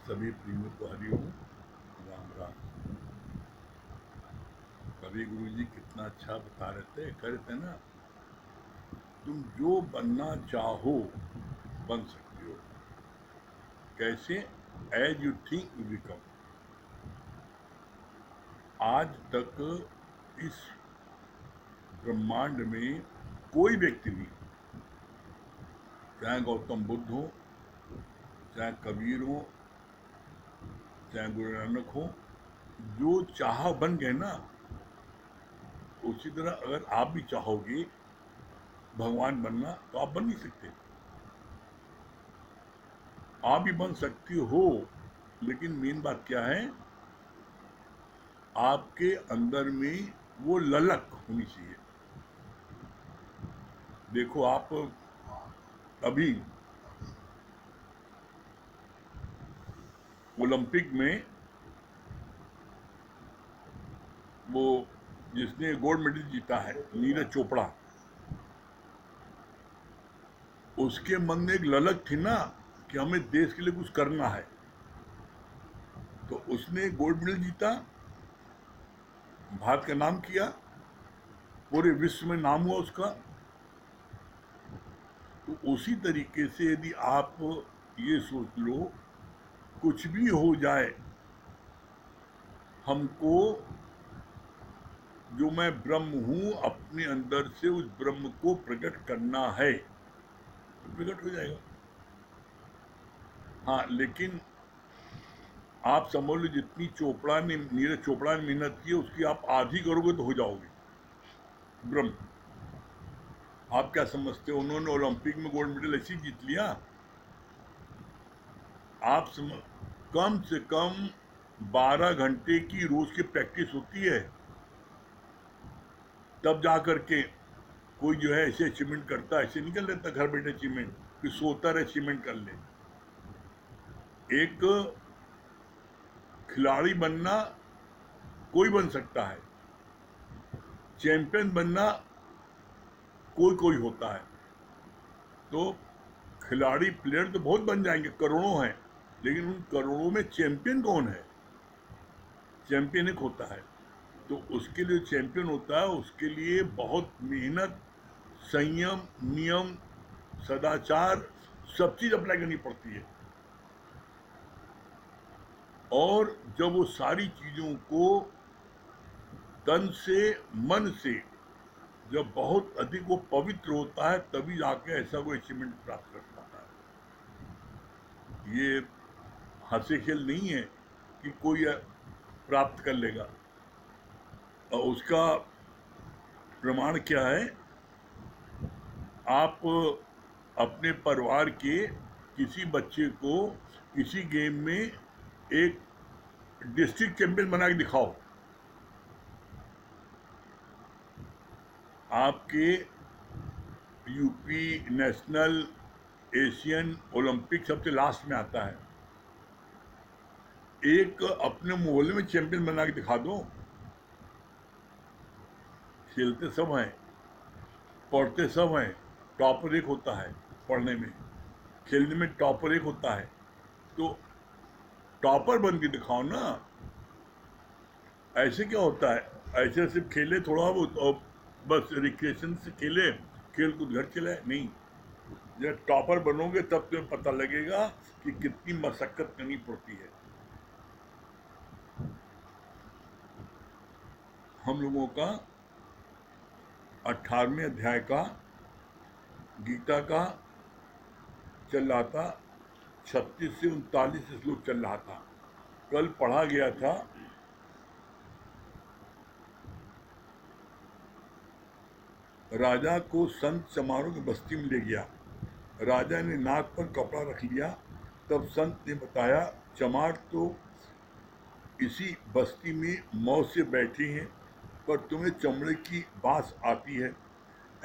सभी प्रेमियों को हरिओम, राम राम। कवि गुरु जी कितना अच्छा बता रहे थे, कह रहे थे ना, तुम जो बनना चाहो बन सकते हो। कैसे? As you think you become. आज तक इस ब्रह्मांड में कोई व्यक्ति भी, चाहे गौतम बुद्ध हो, चाहे कबीर हो, चाहे गुरु नानक हो, जो चाह बन गए ना, उसी तरह अगर आप भी चाहोगे भगवान बनना तो आप बन नहीं सकते। आप भी बन सकती हो, लेकिन मेन बात क्या है, आपके अंदर में वो ललक होनी चाहिए। देखो आप अभी ओलंपिक में वो जिसने गोल्ड मेडल जीता है, नीरज चोपड़ा, उसके मन में एक ललक थी ना कि हमें देश के लिए कुछ करना है, तो उसने गोल्ड मेडल जीता, भारत का नाम किया, पूरे विश्व में नाम हुआ उसका। तो उसी तरीके से यदि आप ये सोच लो, कुछ भी हो जाए, हमको जो मैं ब्रह्म हूं अपने अंदर से उस ब्रह्म को प्रकट करना है, तो प्रकट हो जाएगा। हाँ, लेकिन आप समझ लो जितनी नीरज चोपड़ा ने मेहनत की है, उसकी आप आधी करोगे तो हो जाओगे ब्रह्म। आप क्या समझते हो, उन्होंने ओलंपिक में गोल्ड मेडल ऐसे जीत लिया? आप कम से कम 12 घंटे की रोज की प्रैक्टिस होती है, तब जा करके कोई जो है ऐसे अचीवमेंट करता है। ऐसे नहीं कर लेता घर बैठे अचीवमेंट, कि सोता रहे अचीवमेंट कर ले। एक खिलाड़ी बनना कोई बन सकता है, चैंपियन बनना कोई कोई होता है। तो खिलाड़ी प्लेयर तो बहुत बन जाएंगे, करोड़ों हैं, लेकिन उन करोड़ों में चैंपियन कौन है? चैंपियन एक होता है। तो उसके लिए चैंपियन होता है, उसके लिए बहुत मेहनत, संयम, नियम, सदाचार, सब चीज अप्लाई करनी पड़ती है। और जब वो सारी चीजों को तन से, मन से, जब बहुत अधिक वो पवित्र होता है, तभी जाके ऐसा कोई अचीवमेंट प्राप्त कर पाता है। ये हंसी खेल नहीं है कि कोई प्राप्त कर लेगा। और उसका प्रमाण क्या है? आप अपने परिवार के किसी बच्चे को किसी गेम में एक डिस्ट्रिक्ट चैंपियन बना के दिखाओ। आपके यूपी, नेशनल, एशियन, ओलंपिक सबसे लास्ट में आता है। एक अपने मोहल्ले में चैंपियन बना के दिखा दो। खेलते सब हैं, पढ़ते सब हैं, टॉपर एक होता है पढ़ने में, खेलने में टॉपर एक होता है। तो टॉपर बन के दिखाओ ना। ऐसे क्या होता है, ऐसे सिर्फ खेले थोड़ा बहुत और बस रिक्रिएशन से खेले, खेल कूद घर चले नहीं। जब टॉपर बनोगे तब तुम्हें पता लगेगा कि कितनी मशक्कत करनी पड़ती है। हम लोगों का 18वें अध्याय का गीता का चल रहा था, 36 से 39 श्लोक चल रहा था। कल पढ़ा गया था, राजा को संत समारोह की बस्ती में ले गया। राजा ने नाक पर कपड़ा रख लिया। तब संत ने बताया, चमार तो इसी बस्ती में मौत से बैठे हैं, पर तुम्हें चमड़े की बास आती है।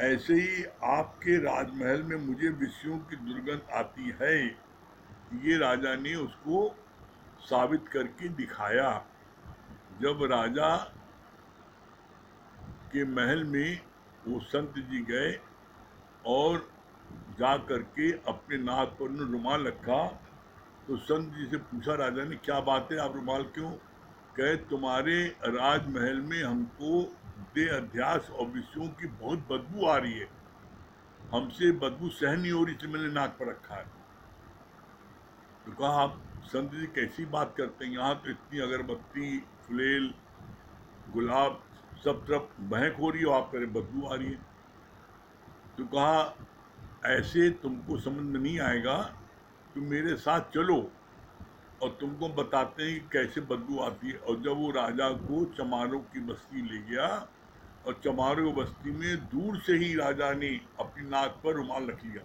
ऐसे ही आपके राजमहल में मुझे विषयों की दुर्गंध आती है। ये राजा ने उसको साबित करके दिखाया। जब राजा के महल में वो संत जी गए और जा करके अपने नाक पर रुमाल रखा, तो संत जी से पूछा राजा ने, क्या बात है, आप रुमाल क्यों? कहे, तुम्हारे राजमहल में हमको देह अध्यास और विषयों की बहुत बदबू आ रही है, हमसे बदबू सहन नहीं हो रही, इसलिए मैंने नाक पर रखा है। तो कहा, आप संत जी कैसी बात करते हैं, यहाँ तो इतनी अगरबत्ती, फुलेल, गुलाब सब तरफ महक हो रही है, आप कह रहे बदबू आ रही है। तो कहा, ऐसे तुमको समझ में नहीं आएगा, तुम मेरे साथ चलो और तुमको बताते हैं कि कैसे बदबू आती है। और जब वो राजा को चमारों की बस्ती ले गया, और चमारों की बस्ती में दूर से ही राजा ने अपनी नाक पर रुमाल रख लिया।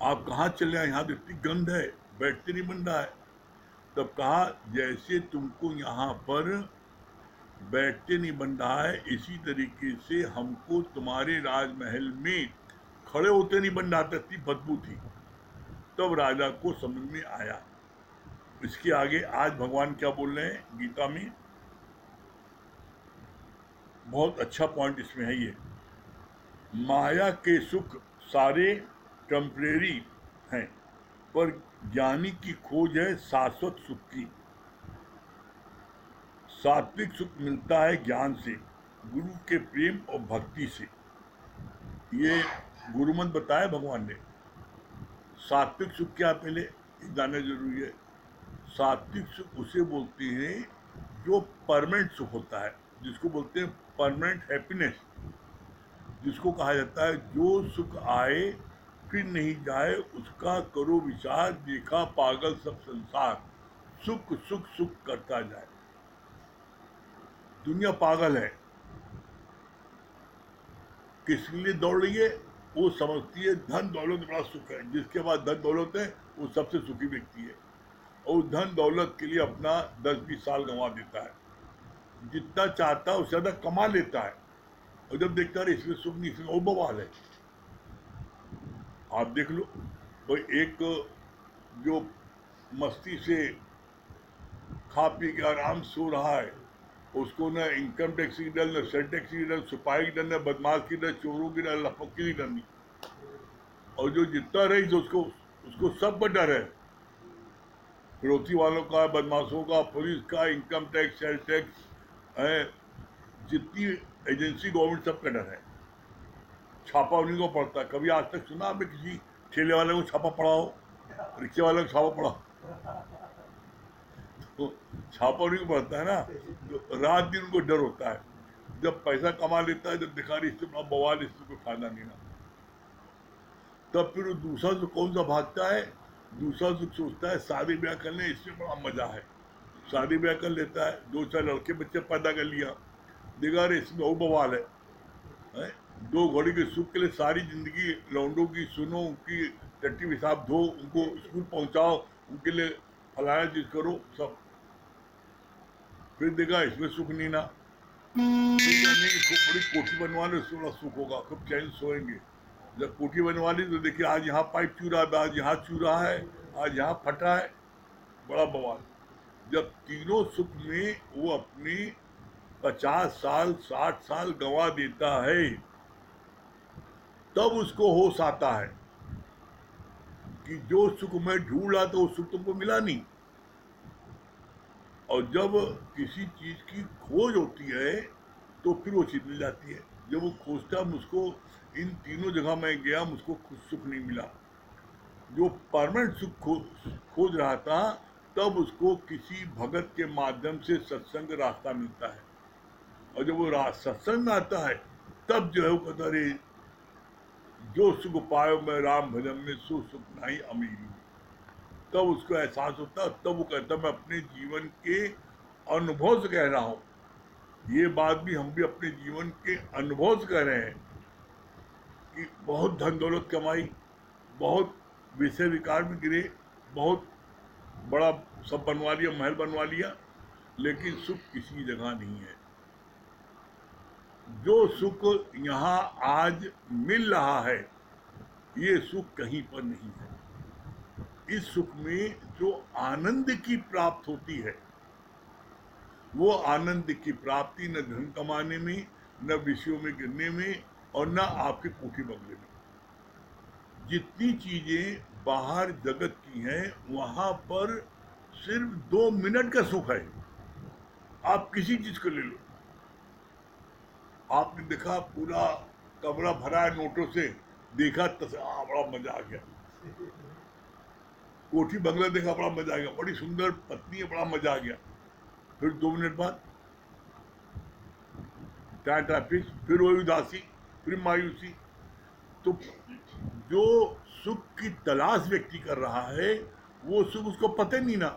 आप कहाँ चले आए, यहाँ तो इतनी गंध है, बैठते नहीं बन रहा है। तब कहा, जैसे तुमको यहाँ पर बैठते नहीं बन रहा है, इसी तरीके से हमको तुम्हारे राजमहल में खड़े होते नहीं बन रहा था, इतनी बदबू थी। तब राजा को समझ में आया। इसके आगे आज भगवान क्या बोल रहे हैं गीता में, बहुत अच्छा पॉइंट इसमें है ये। माया के सुख सारे टेम्परेरी हैं, पर ज्ञानी की खोज है शाश्वत सुख की। सात्विक सुख मिलता है ज्ञान से, गुरु के प्रेम और भक्ति से। ये गुरुमंत्र बताया भगवान ने। सात्विक सुख क्या, पहले जानना जरूरी है। सात्विक सुख उसे बोलते हैं जो परमानेंट सुख होता है, जिसको बोलते हैं परमानेंट हैप्पीनेस, जिसको कहा जाता है जो सुख आए फिर नहीं जाए, उसका करो विचार, देखा पागल सब संसार, सुख सुख सुख करता जाए। दुनिया पागल है, किस लिए दौड़ रही है? वो समझती है धन दौलत बड़ा सुख है, जिसके पास धन दौलत है वो सबसे सुखी व्यक्ति है, और धन दौलत के लिए अपना 10-20 साल गंवा देता है, जितना चाहता है उससे ज्यादा कमा लेता है, और जब देखता है इसमें सुख नहीं, इसमें और बवाल है। आप देख लो भाई, एक जो मस्ती से खा पी के आराम सो रहा है, उसको न इनकम टैक्स की डर, न सेल टैक्स की डर, सिपाही की डर, न बदमाश की डर, चोरों की डर, लफक की डर नहीं। और जो जितना रही तो उसको सब पर डर है, फिरौती वालों का, बदमाशों का, पुलिस का, इनकम टैक्स, सेल टैक्स है, जितनी एजेंसी गवर्नमेंट सब का डर है। छापा उन्हीं को पड़ता है। कभी आज तक सुना आपने किसी ठेले वाले को छापा पड़ा हो, रिक्शे वाले को छापा पड़ा? तो छापा उन्हीं को पड़ता है ना, तो रात दिन उनको डर होता है। जब पैसा कमा लेता है, जब दिखा रही इससे बड़ा बवाल, इससे कोई फायदा नहीं ना, तब फिर वो दूसरा सुख कौन सा भागता है? दूसरा सुख सोचता है शादी ब्याह कर ले, इससे बड़ा मजा है। शादी ब्याह कर लेता है, 2-4 लड़के बच्चे पैदा कर लिया, देखा रहे इसमें और बवाल है? 2 घड़ी के सुख के लिए सारी जिंदगी लौंडों की सुनो, उनकी टट्टी पेशाब धो, उनको स्कूल पहुंचाओ, उनके लिए फलाना चीज करो सब, फिर देखा इसमें सुख नहीं ना। नहीं, बड़ी कोठी बनवा लो, उससे बड़ा सुख होगा, खूब चैन सोएंगे। जब कोठी बनवा ली तो देखिए आज यहाँ पाइप चू रहा है, आज यहाँ चू रहा है, आज यहाँ फटा है, बड़ा बवाल। जब तीनों सुख में वो अपनी 50 साल 60 साल गंवा देता है, तब उसको होश आता है कि जो सुख मैं ढूंढ रहा था वो सुख तुमको मिला नहीं। और जब किसी चीज की खोज होती है तो फिर वो चीज मिल जाती है। जब वो खोजता, मुझको इन तीनों जगह मैं गया, मुझको खुद सुख नहीं मिला, जो परमानेंट सुख खोज रहा था, तब उसको किसी भगत के माध्यम से सत्संग रास्ता मिलता है। और जब वो सत्संग आता है, तब जो है वो कहता, अरे जो सुख पायो मैं राम भजन में, सो सुख नहीं अमीरी। तब उसको एहसास होता, तब वो कहता मैं अपने जीवन के अनुभव से कह रहा हूं। ये बात भी हम भी अपने जीवन के अनुभव से कह रहे हैं कि बहुत धन दौलत कमाई, बहुत विषय विकार में गिरे, बहुत बड़ा सब बनवा लिया, महल बनवा लिया, लेकिन सुख किसी जगह नहीं है। जो सुख यहाँ आज मिल रहा है, ये सुख कहीं पर नहीं है। इस सुख में जो आनंद की प्राप्त होती है, वो आनंद की प्राप्ति न धन कमाने में, न विषयों में गिरने में, और न आपके कोठी बंगले में। जितनी चीजें बाहर जगत की हैं, वहां पर सिर्फ 2 मिनट का सुख है। आप किसी चीज को ले लो, आपने देखा पूरा कमरा भरा है नोटों से, देखा बड़ा मजा आ गया। कोठी बंगला देखा, बड़ा मजा आ गया, बड़ी सुंदर पत्नी है, बड़ा मजा आ गया। फिर 2 मिनट बाद फिर वही उदासी, फिर मायूसी। तो जो सुख की तलाश व्यक्ति कर रहा है, वो सुख उसको पता नहीं ना।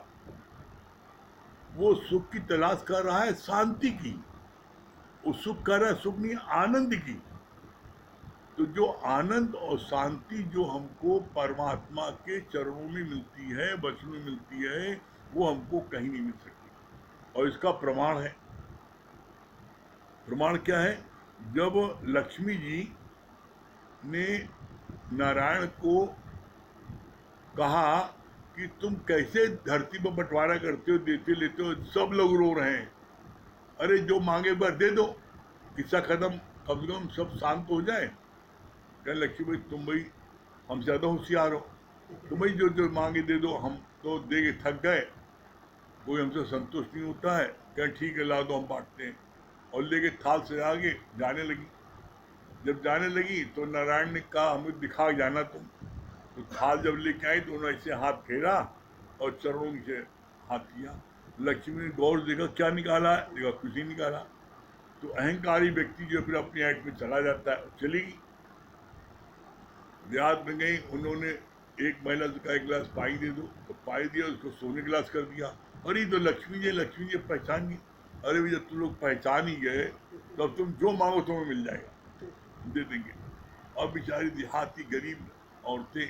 वो सुख की तलाश कर रहा है शांति की, वो सुख कर रहा है सुख नहीं, आनंद की। तो जो आनंद और शांति जो हमको परमात्मा के चरणों में मिलती है, वचन में मिलती है, वो हमको कहीं नहीं मिल सकती। और इसका प्रमाण है, प्रमाण क्या है? जब लक्ष्मी जी ने नारायण को कहा कि तुम कैसे धरती पर बंटवारा करते हो, देते लेते हो, सब लोग रो रहे हैं, अरे जो मांगे बार दे दो, किस्सा खत्म, कम से कम सब शांत हो जाए। कह लक्ष्मी भाई तुम भाई हमसे ज़्यादा होशियार हो, तुम भाई जो जो मांगे दे दो, हम तो दे के थक गए, कोई हमसे संतुष्ट नहीं होता है। कह ठीक है ला दो, हम बांटते हैं। और लेके थाल से आगे जाने लगी। जब जाने लगी तो नारायण ने कहा हमें दिखा जाना तुम। तो थाल जब लेके आई तो उन्होंने ऐसे हाथ फेरा और चरणों से हाथ किया। लक्ष्मी ने गौर देखा क्या निकाला है, देखा कुछ नहीं निकाला। तो अहंकारी व्यक्ति जो फिर अपनी ऐट में चला जाता है, चली गई। देहात में गई, उन्होंने एक महिला से कहा एक गिलास पानी दे दो, तो पानी दिया, उसको सोने गिलास कर दिया। अरे तो लक्ष्मी जी पहचान गई। अरे भैया तुम लोग पहचान ही गए तो अब तुम जो मांगो तुम्हें मिल जाएगा, दे देंगे। अब बेचारी देहाती गरीब औरतें,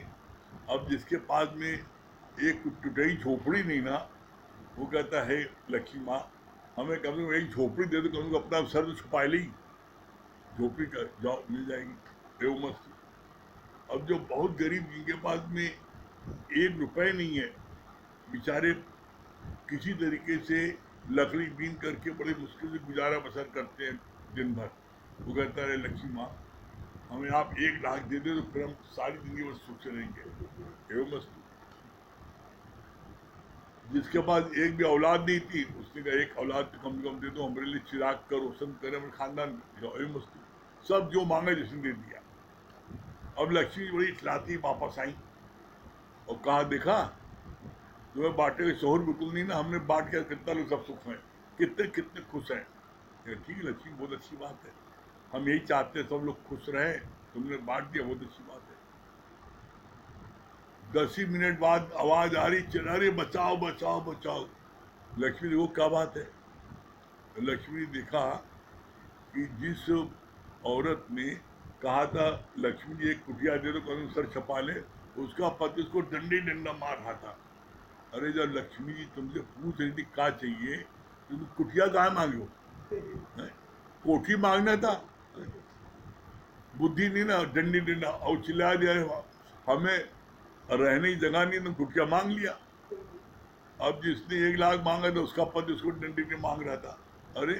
अब जिसके पास में एक टुटई झोपड़ी नहीं ना, वो कहता है लक्ष्मी माँ हमें कम से कम एक झोपड़ी दे दो, कम से कम अपना सर तो छुपा ली, झोपड़ी का जॉब मिल जाएगी, एवं मस्त। अब जो बहुत गरीब जिनके पास में 1 रुपए नहीं है, बेचारे किसी तरीके से लकड़ी बीन करके बड़े मुश्किल से गुजारा बसर करते हैं दिन भर। वो कहता है लक्ष्मी माँ हमें आप 1 लाख दे दे तो फिर हम सारी जिंदगी बस सुख से रहेंगे, एवं मस्त। जिसके पास एक भी औलाद नहीं थी, उसने कहा एक औलाद तो कम से कम दे दो, हमारे लिए चिराग कर रोशन करे हमारे खानदान में। सब जो मांगा जिसने दे दिया। अब लक्ष्मी बड़ी इतलाती वापस आई और कहा देखा तुम्हें बांटे के शोहर बिल्कुल नहीं ना, हमने बांट के कितना लोग सब सुख हैं, कितने कितने खुश हैं। ठीक है लक्ष्मी बहुत अच्छी बात है, हम यही चाहते हैं सब लोग खुश रहे, तुमने बांट दिया बहुत अच्छी बात है। 10 ही मिनट बाद आवाज आ रही, चला रही बचाओ बचाओ बचाओ। लक्ष्मी देखो क्या बात है। लक्ष्मी ने देखा कि जिस औरत ने कहा था लक्ष्मी जी एक कुटिया दे दो कभी सर छपा ले, उसका पति उसको डंडी डंडा मार रहा था। अरे जब लक्ष्मी जी तुमसे पूछ रही थी क्या चाहिए तो तुम कुटिया कहाँ मांगे हो, कोठी मांगना था, बुद्धि नहीं ना, डंडी डंडा। और चिल्ला दिया हमें रहने की जगह नहीं तो कुटिया मांग लिया। अब जिसने 1 लाख मांगा था उसका पति उसको डंडी ने मांग रहा था। अरे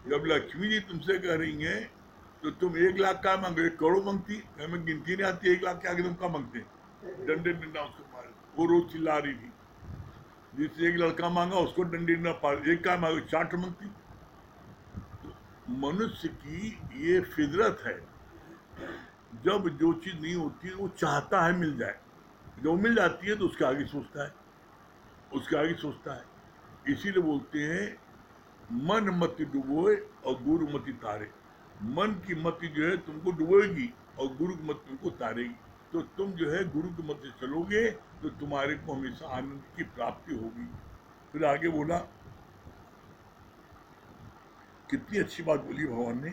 जब लक्ष्मी जी तुमसे कह रही हैं तो तुम 1 लाख का मांगो, 1 करोड़ मांगती, हमें गिनती नहीं आती 1 लाख के आगे तुम क्या मांगते, डंडे डंडा उसको मारे। वो रोज चिल्ला रही थी, जिससे 1 लड़का मांगा उसको डंडे डंडा पार, एक का मांगो 4 मांगती। तो मनुष्य की ये फितरत है, जब जो चीज नहीं होती है वो चाहता है मिल जाए, जो मिल जाती है तो उसके आगे सोचता है, उसके आगे सोचता है। इसीलिए बोलते हैं मन मत डुबोए और गुरु मति तारे। मन की मति जो है तुमको डुबोएगी और गुरु की मत तुमको तारेगी। तो तुम जो है गुरु की मत से चलोगे तो तुम्हारे को हमेशा आनंद की प्राप्ति होगी। फिर आगे बोला, कितनी अच्छी बात बोली भगवान ने,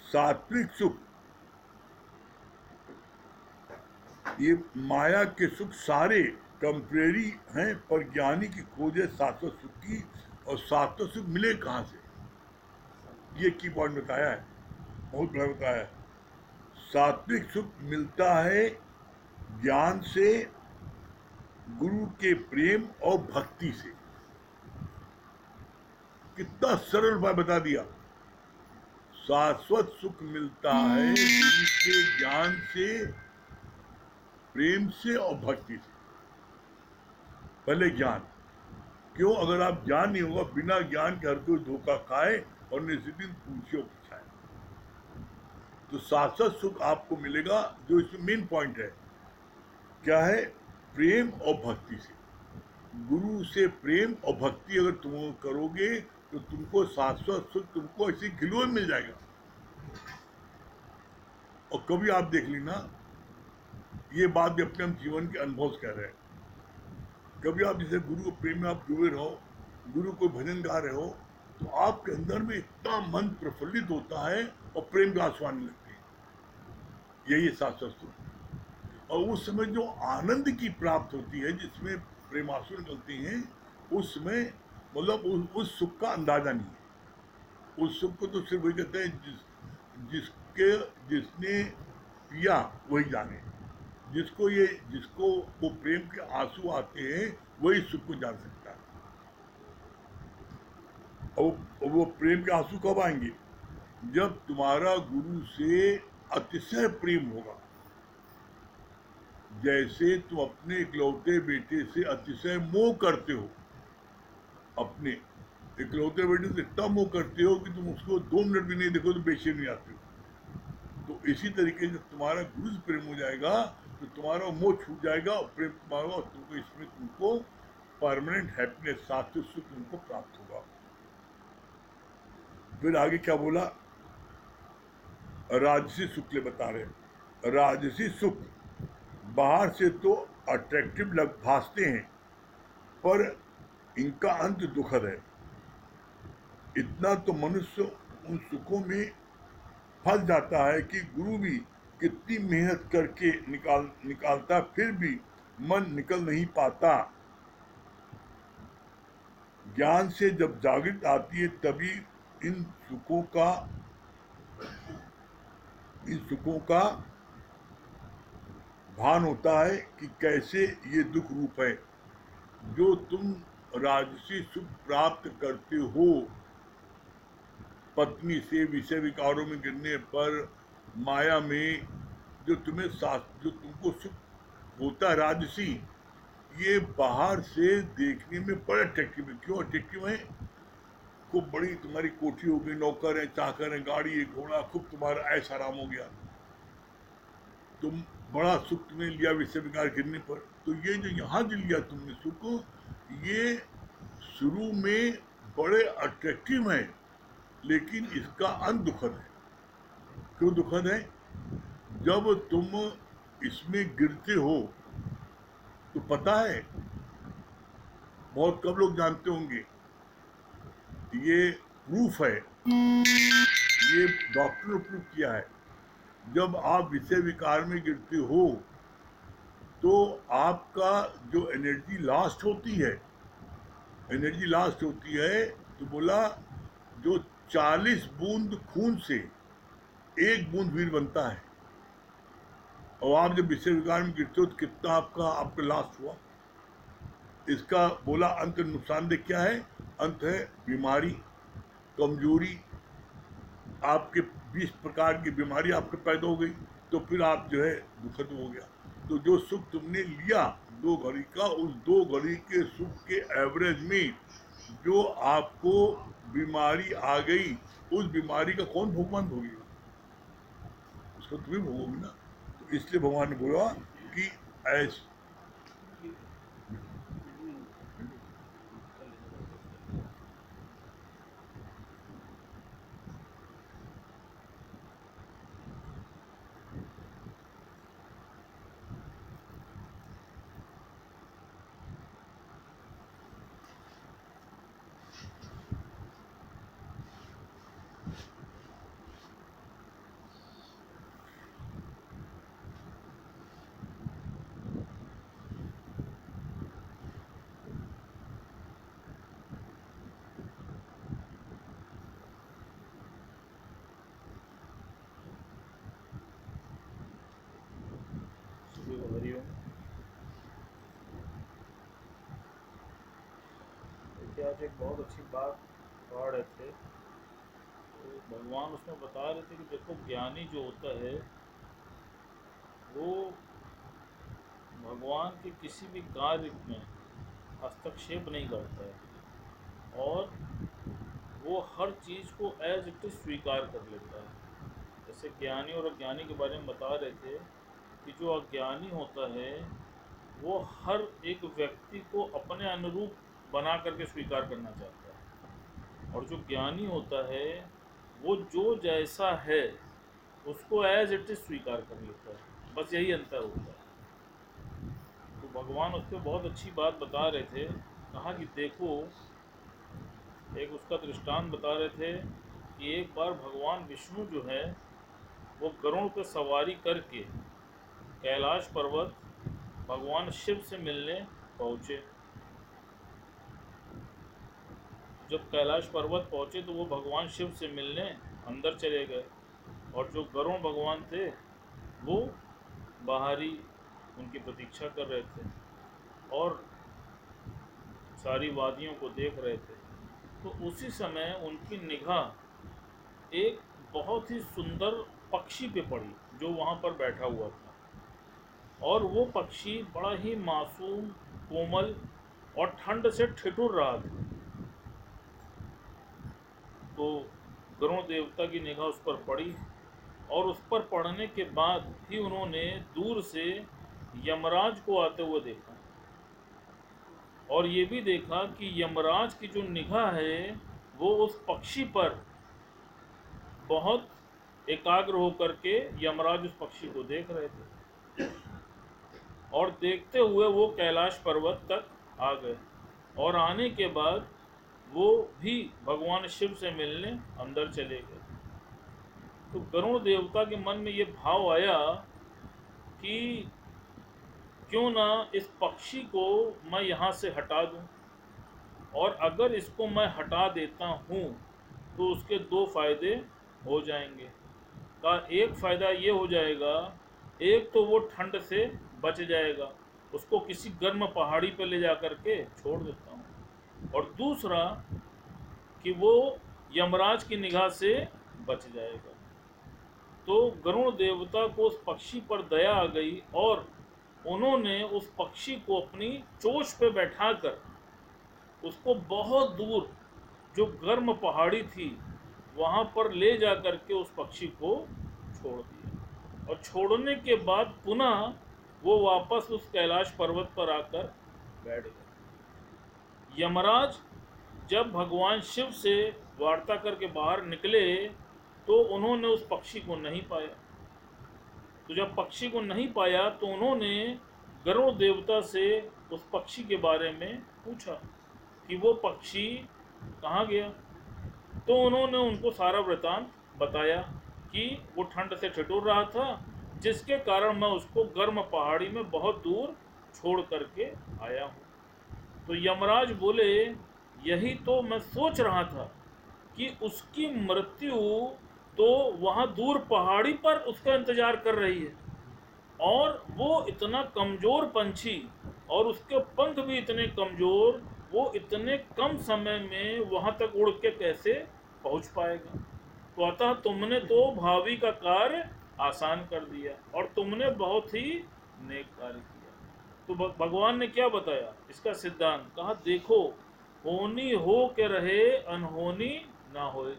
सात्विक सुख, ये माया के सुख सारे टेम्परेरी हैं, पर ज्ञानी की खोज है शाश्वत सुख की। और शाश्वत सुख मिले कहाँ से, ये की पॉइंट बताया है, बहुत बड़ा बताया है। सात्विक सुख मिलता है ज्ञान से, गुरु के प्रेम और भक्ति से। कितना सरल उपाय बता दिया। शाश्वत सुख मिलता है गुरु के ज्ञान से, प्रेम से और भक्ति से। पहले ज्ञान। क्यों? अगर आप ज्ञान नहीं होगा, बिना ज्ञान के हर कोई धोखा खाए और निश्चित पूछियो पूछाए। तो शाश्वत सुख आपको मिलेगा, जो इसमें मेन पॉइंट है क्या है? प्रेम और भक्ति से। गुरु से प्रेम और भक्ति अगर तुम करोगे तो तुमको शाश्वत सुख तुमको ऐसे गिलोय मिल जाएगा। और कभी आप देख लेना, ये बात भी अपने हम जीवन के अनुभव से कह रहे हैं, कभी आप जैसे गुरु के प्रेम में आप डूबे रहो, गुरु को भजन गा रहे हो, तो आपके अंदर में इतना मन प्रफुल्लित होता है और प्रेम की आंसू आने लगते हैं। यही है शाश्वत सुख। और उस समय जो आनंद की प्राप्त होती है, जिसमें प्रेमांसु निकलते हैं, उसमें मतलब उस सुख का अंदाजा नहीं है। उस सुख को तो सिर्फ वही कहते हैं जिसके जिसने पिया वही जाने। जिसको वो प्रेम के आंसू आते हैं, वही सुख को जान सकता है। और वो प्रेम के आंसू कब आएंगे? जब तुम्हारा गुरु से अतिशय प्रेम होगा। जैसे तुम अपने इकलौते बेटे से अतिशय मोह करते हो, अपने इकलौते बेटे से इतना मोह करते हो कि तुम उसको 2 मिनट भी नहीं देखो तो बेचैनी आती हो। तो इसी तरीके से तुम्हारा गुरु से प्रेम हो जाएगा तो तुम्हारा मोह छूट जाएगा और प्रेम तुम्हारा, और तुमको इसमें तुमको परमानेंट हैप्पीनेस, शाश्वत सुख तुमको प्राप्त होगा। फिर आगे क्या बोला? राजसी सुख के बता रहे। राजसी सुख बाहर से तो अट्रैक्टिव लग भासते हैं, पर इनका अंत दुखद है। इतना तो मनुष्य उन सुखों में फंस जाता है कि गुरु भी कितनी मेहनत करके निकालता, फिर भी मन निकल नहीं पाता। ज्ञान से जब जागृत आती है तभी इन सुखों का इन सुखों का भान होता है कि कैसे ये दुख रूप है। जो तुम राजसी सुख प्राप्त करते हो, पत्नी से विषय विकारों में गिरने पर, माया में, जो तुमको सुख होता है राजसी, ये बाहर से देखने में बड़ा अट्रैक्टिव है। क्यों अट्रैक्टिव है? खूब बड़ी तुम्हारी कोठी हो गई, नौकर है, चाकर है, गाड़ी है, घोड़ा, खूब तुम्हारा ऐश आराम हो गया, तुम बड़ा सुख तुमने लिया विषय विकार गिरने पर। तो ये जो यहाँ जो लिया तुमने सुख, ये शुरू में बड़े अट्रैक्टिव है, लेकिन इसका अंत दुखद है। क्यों दुखद है? जब तुम इसमें गिरते हो तो पता है, बहुत कम लोग जानते होंगे, ये प्रूफ है, ये डॉक्टर ने प्रूफ किया है। जब आप विषय विकार में गिरते हो तो आपका जो एनर्जी लास्ट होती है, तो बोला जो 40 बूंद खून से एक बूंद वीर बनता है। और आप जब विषय विकार में गिरते हो तो कितना आपका लास्ट हुआ। इसका बोला अंत नुकसानदेह क्या है? अंत है बीमारी, कमजोरी, आपके 20 प्रकार की बीमारी आपके पैदा हो गई, तो फिर आप जो है दुखद हो गया। तो जो सुख तुमने लिया 2 घड़ी का, उस 2 घड़ी के सुख के एवरेज में जो आपको बीमारी आ गई, उस बीमारी का कौन भोगवान भोगेगा? उसको तुम्हें भोगोगे ना। तो इसलिए भगवान ने बोला कि ऐस हरिओम। देखिए आज एक बहुत अच्छी बात पढ़ रहे थे, तो भगवान उसमें बता रहे थे कि देखो ज्ञानी जो होता है वो भगवान के किसी भी कार्य में हस्तक्षेप नहीं करता है और वो हर चीज़ को एज इट इज स्वीकार कर लेता है। जैसे ज्ञानी और अज्ञानी के बारे में बता रहे थे कि जो अज्ञानी होता है वो हर एक व्यक्ति को अपने अनुरूप बना करके स्वीकार करना चाहता है, और जो ज्ञानी होता है वो जो जैसा है उसको एज इट इज स्वीकार कर लेता है। बस यही अंतर होता है। तो भगवान उस पर बहुत अच्छी बात बता रहे थे। कहा कि देखो, एक उसका दृष्टांत बता रहे थे कि एक बार भगवान विष्णु जो है वो गरुड़ पे सवारी करके कैलाश पर्वत भगवान शिव से मिलने पहुँचे। जब कैलाश पर्वत पहुँचे तो वो भगवान शिव से मिलने अंदर चले गए, और जो गरुड़ भगवान थे वो बाहरी उनकी प्रतीक्षा कर रहे थे और सारी वादियों को देख रहे थे। तो उसी समय उनकी निगाह एक बहुत ही सुंदर पक्षी पे पड़ी जो वहाँ पर बैठा हुआ था, और वो पक्षी बड़ा ही मासूम, कोमल और ठंड से ठिठुर रहा था। तो गरुड़ देवता की निगाह उस पर पड़ी, और उस पर पड़ने के बाद ही उन्होंने दूर से यमराज को आते हुए देखा, और ये भी देखा कि यमराज की जो निगाह है वो उस पक्षी पर बहुत एकाग्र होकर के यमराज उस पक्षी को देख रहे थे, और देखते हुए वो कैलाश पर्वत तक आ गए, और आने के बाद वो भी भगवान शिव से मिलने अंदर चले गए। तो गरुड़ देवता के मन में ये भाव आया कि क्यों ना इस पक्षी को मैं यहाँ से हटा दूँ, और अगर इसको मैं हटा देता हूँ तो उसके दो फायदे हो जाएंगे। का एक फ़ायदा ये हो जाएगा, एक तो वो ठंड से बच जाएगा, उसको किसी गर्म पहाड़ी पर ले जा कर के छोड़ देता हूँ, और दूसरा कि वो यमराज की निगाह से बच जाएगा। तो गरुड़ देवता को उस पक्षी पर दया आ गई, और उन्होंने उस पक्षी को अपनी चोंच पे बैठाकर उसको बहुत दूर जो गर्म पहाड़ी थी वहाँ पर ले जा कर के उस पक्षी को छोड़ दिया, और छोड़ने के बाद पुनः वो वापस उस कैलाश पर्वत पर आकर बैठ गए। यमराज जब भगवान शिव से वार्ता करके बाहर निकले तो उन्होंने उस पक्षी को नहीं पाया। तो जब पक्षी को नहीं पाया तो उन्होंने गरुड़ देवता से उस पक्षी के बारे में पूछा कि वो पक्षी कहाँ गया। तो उन्होंने उनको सारा वृतांत बताया कि वो ठंड से ठिठुर रहा था, जिसके कारण मैं उसको गर्म पहाड़ी में बहुत दूर छोड़ करके आया हूँ। तो यमराज बोले, यही तो मैं सोच रहा था कि उसकी मृत्यु तो वहाँ दूर पहाड़ी पर उसका इंतजार कर रही है, और वो इतना कमज़ोर पंछी और उसके पंख भी इतने कमज़ोर, वो इतने कम समय में वहाँ तक उड़ के कैसे पहुँच पाएगा। तो अतः तुमने तो भावी का कार्य आसान कर दिया, और तुमने बहुत ही नेक कार्य किया। तो भगवान ने क्या बताया इसका सिद्धांत, कहा देखो, होनी हो के रहे, अनहोनी ना होए।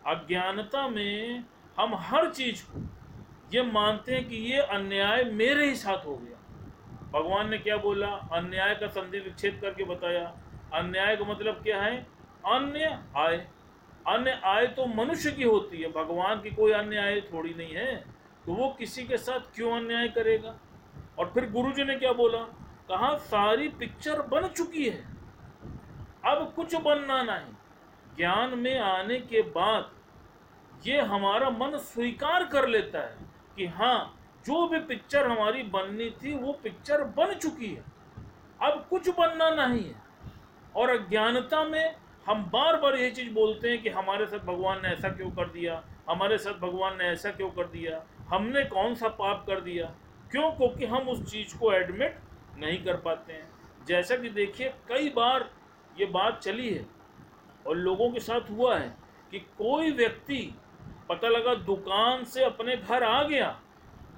अज्ञानता में हम हर चीज को ये मानते हैं कि ये अन्याय मेरे ही साथ हो गया। भगवान ने क्या बोला, अन्याय का संधि विच्छेद करके बताया। अन्याय का मतलब क्या है, अन्य आय। अन्य आय तो मनुष्य की होती है, भगवान की कोई अन्य आय थोड़ी नहीं है, तो वो किसी के साथ क्यों अन्याय करेगा। और फिर गुरुजी ने क्या बोला, कहा सारी पिक्चर बन चुकी है, अब कुछ बनना नहीं। ज्ञान में आने के बाद ये हमारा मन स्वीकार कर लेता है कि हाँ, जो भी पिक्चर हमारी बननी थी वो पिक्चर बन चुकी है, अब कुछ बनना नहीं है। और अज्ञानता में हम बार बार ये चीज़ बोलते हैं कि हमारे साथ भगवान ने ऐसा क्यों कर दिया, हमारे साथ भगवान ने ऐसा क्यों कर दिया, हमने कौन सा पाप कर दिया। क्यों? क्योंकि हम उस चीज़ को एडमिट नहीं कर पाते हैं। जैसा कि देखिए कई बार ये बात चली है और लोगों के साथ हुआ है कि कोई व्यक्ति पता लगा दुकान से अपने घर आ गया,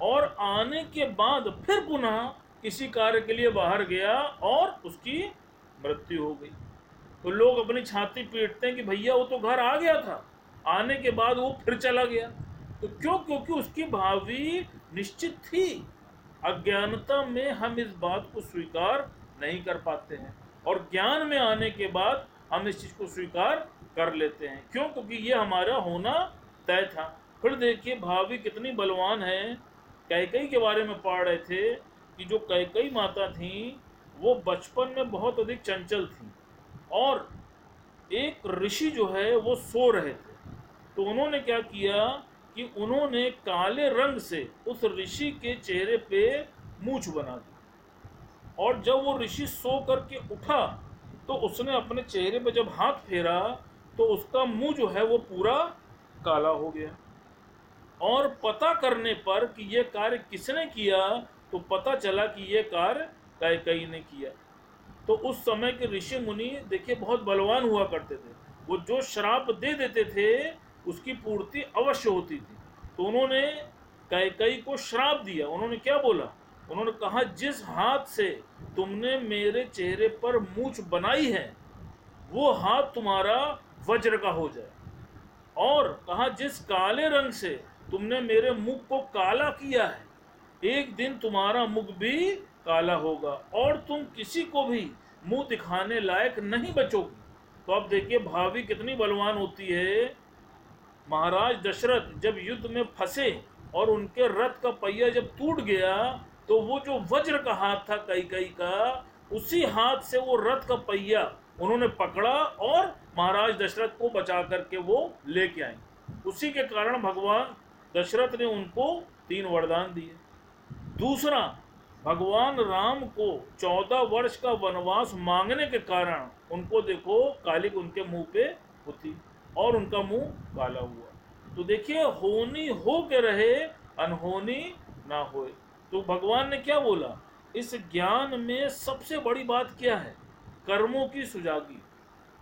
और आने के बाद फिर पुनः किसी कार्य के लिए बाहर गया और उसकी मृत्यु हो गई। तो लोग अपनी छाती पीटते हैं कि भैया वो तो घर आ गया था, आने के बाद वो फिर चला गया। तो क्यों? क्योंकि उसकी भावी निश्चित थी। अज्ञानता में हम इस बात को स्वीकार नहीं कर पाते हैं, और ज्ञान में आने के बाद हम इस चीज को स्वीकार कर लेते हैं। क्यों? क्योंकि ये हमारा होना तय था। फिर देखिए भाभी कितनी बलवान है। कैकई के बारे में पढ़ रहे थे कि जो कैकई माता थी वो बचपन में बहुत अधिक चंचल थी, और एक ऋषि जो है वो सो रहे थे। तो उन्होंने क्या किया कि उन्होंने काले रंग से उस ऋषि के चेहरे पे मूंछ बना दी, और जब वो ऋषि सो करके उठा तो उसने अपने चेहरे पे जब हाथ फेरा तो उसका मुंह जो है वो पूरा काला हो गया। और पता करने पर कि यह कार्य किसने किया तो पता चला कि यह कार्य कैकई ने किया। तो उस समय के ऋषि मुनि देखिए बहुत बलवान हुआ करते थे। वो जो श्राप दे देते थे उसकी पूर्ति अवश्य होती थी। तो उन्होंने कैकई को श्राप दिया। उन्होंने क्या बोला? उन्होंने कहा जिस हाथ से तुमने मेरे चेहरे पर मूंछ बनाई है वो हाथ तुम्हारा वज्र का हो जाए, और कहा जिस काले रंग से तुमने मेरे मुख को काला किया है एक दिन तुम्हारा मुख भी काला होगा, और तुम किसी को भी मुंह दिखाने लायक नहीं बचोगी। तो अब देखिए भाभी कितनी बलवान होती है। महाराज दशरथ जब युद्ध में फंसे और उनके रथ का पहिया जब टूट गया तो वो जो वज्र का हाथ था कैकई का, उसी हाथ से वो रथ का पहिया उन्होंने पकड़ा और महाराज दशरथ को बचा करके वो लेके आए। उसी के कारण भगवान दशरथ ने उनको 3 वरदान दिए। दूसरा, भगवान राम को 14 वर्ष का वनवास मांगने के कारण उनको देखो कालिक उनके मुंह पे होती और उनका मुंह काला हुआ। तो देखिए होनी हो के रहे, अनहोनी ना होए। तो भगवान ने क्या बोला? इस ज्ञान में सबसे बड़ी बात क्या है? कर्मों की सुजागी।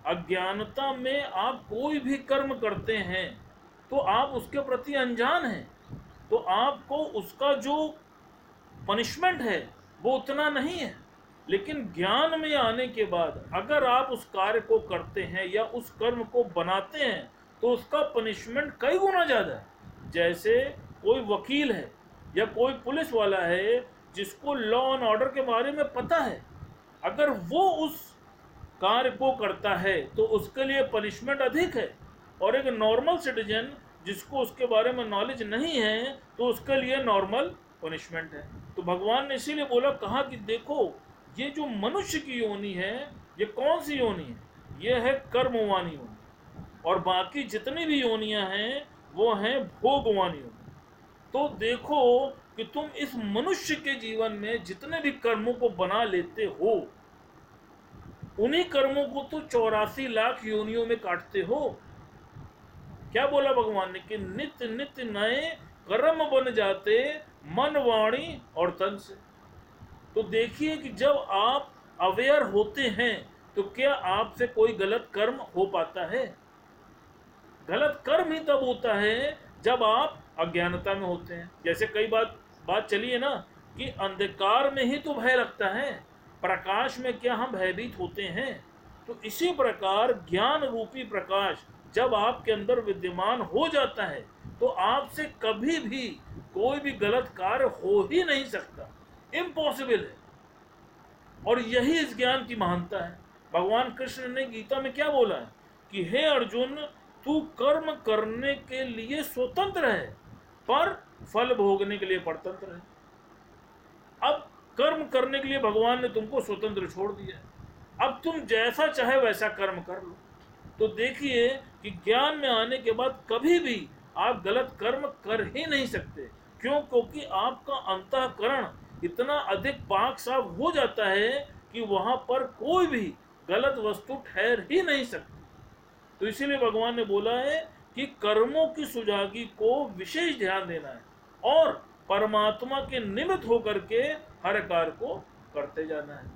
अज्ञानता में आप कोई भी कर्म करते हैं तो आप उसके प्रति अनजान हैं, तो आपको उसका जो पनिशमेंट है वो उतना नहीं है। लेकिन ज्ञान में आने के बाद अगर आप उस कार्य को करते हैं या उस कर्म को बनाते हैं तो उसका पनिशमेंट कई गुना ज़्यादा है। जैसे कोई वकील है या कोई पुलिस वाला है जिसको लॉ एंड ऑर्डर के बारे में पता है, अगर वो उस कार्य को करता है तो उसके लिए पनिशमेंट अधिक है, और एक नॉर्मल सिटीजन जिसको उसके बारे में नॉलेज नहीं है तो उसके लिए नॉर्मल पनिशमेंट है। तो भगवान ने इसीलिए बोला, कहा कि देखो ये जो मनुष्य की योनि है ये कौन सी योनि है? ये है कर्मवान योनि, और बाकी जितनी भी योनियां हैं वो हैं भोगवान योनि। तो देखो कि तुम इस मनुष्य के जीवन में जितने भी कर्मों को बना लेते हो उन्हीं कर्मों को तो 84 लाख योनियों में काटते हो। क्या बोला भगवान ने कि नित्य नित्य नए कर्म बन जाते मन वाणी और तन से। तो देखिए कि जब आप अवेयर होते हैं तो क्या आपसे कोई गलत कर्म हो पाता है? गलत कर्म ही तब होता है जब आप अज्ञानता में होते हैं। जैसे कई बात चली है ना कि अंधकार में ही तो भय लगता है, प्रकाश में क्या हम भयभीत होते हैं? तो इसी प्रकार ज्ञान रूपी प्रकाश जब आपके अंदर विद्यमान हो जाता है तो आपसे कभी भी कोई भी गलत कार्य हो ही नहीं सकता, इम्पॉसिबल है। और यही इस ज्ञान की महानता है। भगवान कृष्ण ने गीता में क्या बोला है कि हे अर्जुन, तू कर्म करने के लिए स्वतंत्र है पर फल भोगने के लिए परतंत्र है। अब कर्म करने के लिए भगवान ने तुमको स्वतंत्र छोड़ दिया है, अब तुम जैसा चाहे वैसा कर्म कर लो। तो देखिए कि ज्ञान में आने के बाद कभी भी आप गलत कर्म कर ही नहीं सकते। क्यों? क्योंकि आपका अंतःकरण इतना अधिक पाक साफ हो जाता है कि वहां पर कोई भी गलत वस्तु ठहर ही नहीं सकती। तो इसीलिए भगवान ने बोला है कि कर्मों की सुजागी को विशेष ध्यान देना है और परमात्मा के निमित्त होकर के हर कार्य को करते जाना है।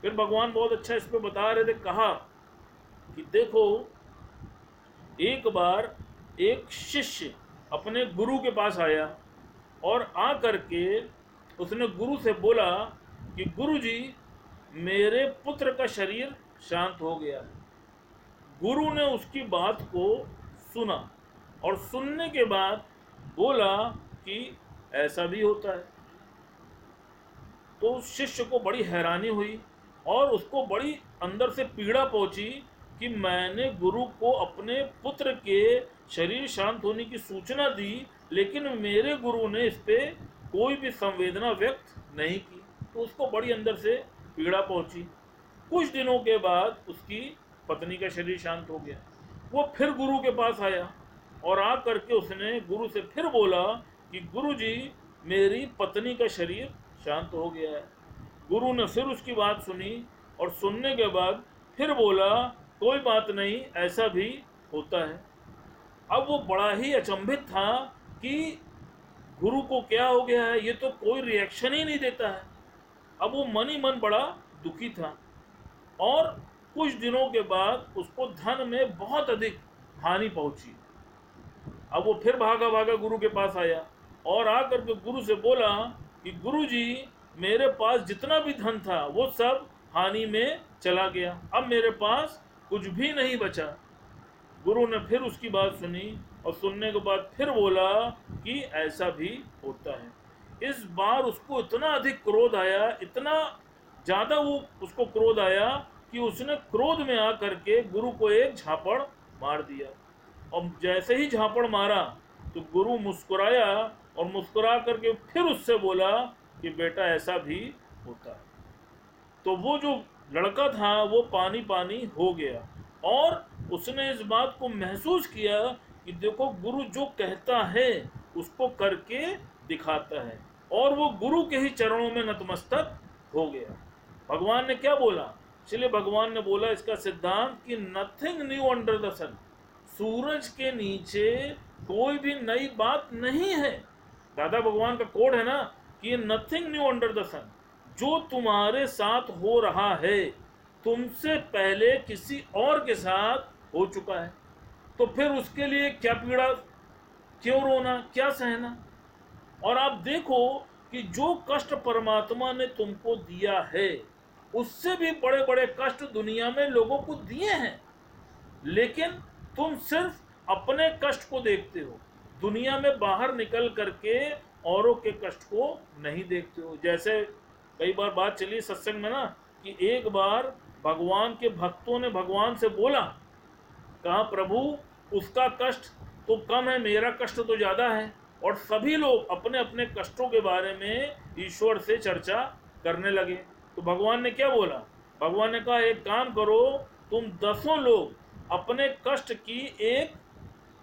फिर भगवान बहुत अच्छा इस पे बता रहे थे, कहा कि देखो एक बार एक शिष्य अपने गुरु के पास आया और आ करके उसने गुरु से बोला कि गुरुजी मेरे पुत्र का शरीर शांत हो गया है। गुरु ने उसकी बात को सुना और सुनने के बाद बोला कि ऐसा भी होता है। तो उस शिष्य को बड़ी हैरानी हुई और उसको बड़ी अंदर से पीड़ा पहुंची कि मैंने गुरु को अपने पुत्र के शरीर शांत होने की सूचना दी, लेकिन मेरे गुरु ने इस पे कोई भी संवेदना व्यक्त नहीं की। तो उसको बड़ी अंदर से पीड़ा पहुंची। कुछ दिनों के बाद उसकी पत्नी का शरीर शांत हो गया। वो फिर गुरु के पास आया और आ करके उसने गुरु से फिर बोला कि गुरुजी मेरी पत्नी का शरीर शांत हो गया है। गुरु ने फिर उसकी बात सुनी और सुनने के बाद फिर बोला कोई बात नहीं, ऐसा भी होता है। अब वो बड़ा ही अचंभित था कि गुरु को क्या हो गया है, ये तो कोई रिएक्शन ही नहीं देता है। अब वो मन ही मन बड़ा दुखी था और कुछ दिनों के बाद उसको धन में बहुत अधिक हानि पहुंची। अब वो फिर भागा भागा गुरु के पास आया और आकर के गुरु से बोला कि गुरुजी मेरे पास जितना भी धन था वो सब हानि में चला गया, अब मेरे पास कुछ भी नहीं बचा। गुरु ने फिर उसकी बात सुनी और सुनने के बाद फिर बोला कि ऐसा भी होता है। इस बार उसको इतना अधिक क्रोध आया, इतना ज्यादा वो उसको क्रोध आया कि उसने क्रोध में आकर के गुरु को एक झापड़ मार दिया। और जैसे ही झापड़ मारा तो गुरु मुस्कुराया और मुस्कुरा करके फिर उससे बोला कि बेटा ऐसा भी होता है। तो वो जो लड़का था वो पानी पानी हो गया और उसने इस बात को महसूस किया कि देखो गुरु जो कहता है उसको करके दिखाता है, और वो गुरु के ही चरणों में नतमस्तक हो गया। भगवान ने क्या बोला? इसलिए भगवान ने बोला इसका सिद्धांत कि नथिंग न्यू अंडर द सन, सूरज के नीचे कोई भी नई बात नहीं है। दादा भगवान का कोड है ना कि नथिंग न्यू अंडर द सन, जो तुम्हारे साथ हो रहा है तुमसे पहले किसी और के साथ हो चुका है, तो फिर उसके लिए क्या पीड़ा, क्यों रोना, क्या सहना। और आप देखो कि जो कष्ट परमात्मा ने तुमको दिया है उससे भी बड़े बड़े कष्ट दुनिया में लोगों को दिए हैं, लेकिन तुम सिर्फ अपने कष्ट को देखते हो, दुनिया में बाहर निकल करके औरों के कष्ट को नहीं देखते हो। जैसे कई बार बात चली सत्संग में ना कि एक बार भगवान के भक्तों ने भगवान से बोला, कहा प्रभु उसका कष्ट तो कम है, मेरा कष्ट तो ज्यादा है। और सभी लोग अपने अपने कष्टों के बारे में ईश्वर से चर्चा करने लगे। तो भगवान ने क्या बोला? भगवान ने कहा एक काम करो, तुम 10 लोग अपने कष्ट की एक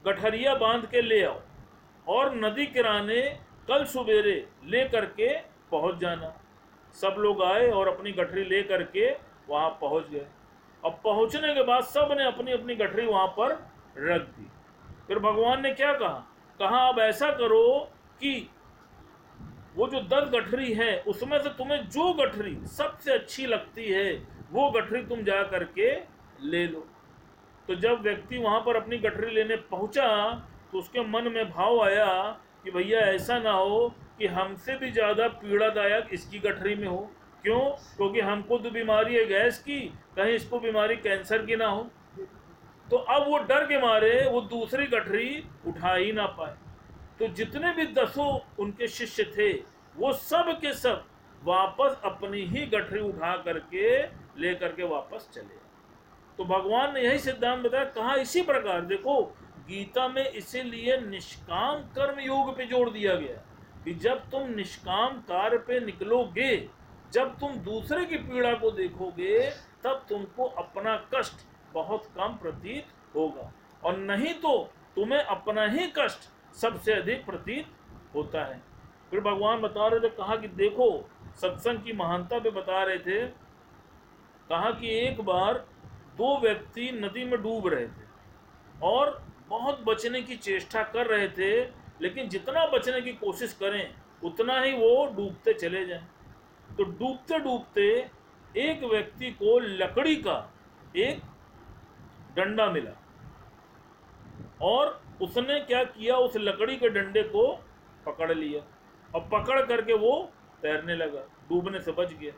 गठरिया बांध के ले आओ और नदी किनारे कल सवेरे ले करके पहुंच जाना। सब लोग आए और अपनी गठरी ले करके वहां पहुंच गए। अब पहुंचने के बाद सब ने अपनी अपनी गठरी वहां पर रख दी। फिर भगवान ने क्या कहा? कहा अब ऐसा करो कि वो जो 10 गठरी है उसमें से तुम्हें जो गठरी सबसे अच्छी लगती है वो गठरी तुम जा करके ले लो। तो जब व्यक्ति वहां पर अपनी गठरी लेने पहुंचा तो उसके मन में भाव आया कि भैया ऐसा ना हो कि हमसे भी ज्यादा पीड़ादायक इसकी गठरी में हो। क्यों? क्योंकि हमको तो बीमारी है गैस की, कहीं इसको बीमारी कैंसर की ना हो। तो अब वो डर के मारे वो दूसरी गठरी उठा ही ना पाए। तो जितने भी 10 उनके शिष्य थे वो सब के सब वापस अपनी ही गठरी उठा करके ले करके वापस चले। तो भगवान ने यही सिद्धांत बताया। कहा इसी प्रकार देखो गीता में इसीलिए निष्काम कर्म योग पे जोड़ दिया गया कि जब तुम निष्काम कार्य पे निकलोगे, जब तुम दूसरे की पीड़ा को देखोगे, तब तुमको अपना कष्ट बहुत कम प्रतीत होगा, और नहीं तो तुम्हें अपना ही कष्ट सबसे अधिक प्रतीत होता है। फिर भगवान बता रहे थे, कहा कि देखो सत्संग की महानता पे बता रहे थे। कहा कि एक बार 2 व्यक्ति नदी में डूब रहे थे और बहुत बचने की चेष्टा कर रहे थे, लेकिन जितना बचने की कोशिश करें उतना ही वो डूबते चले जाएं। तो डूबते डूबते एक व्यक्ति को लकड़ी का एक डंडा मिला और उसने क्या किया, उस लकड़ी के डंडे को पकड़ लिया और पकड़ करके वो तैरने लगा, डूबने से बच गया।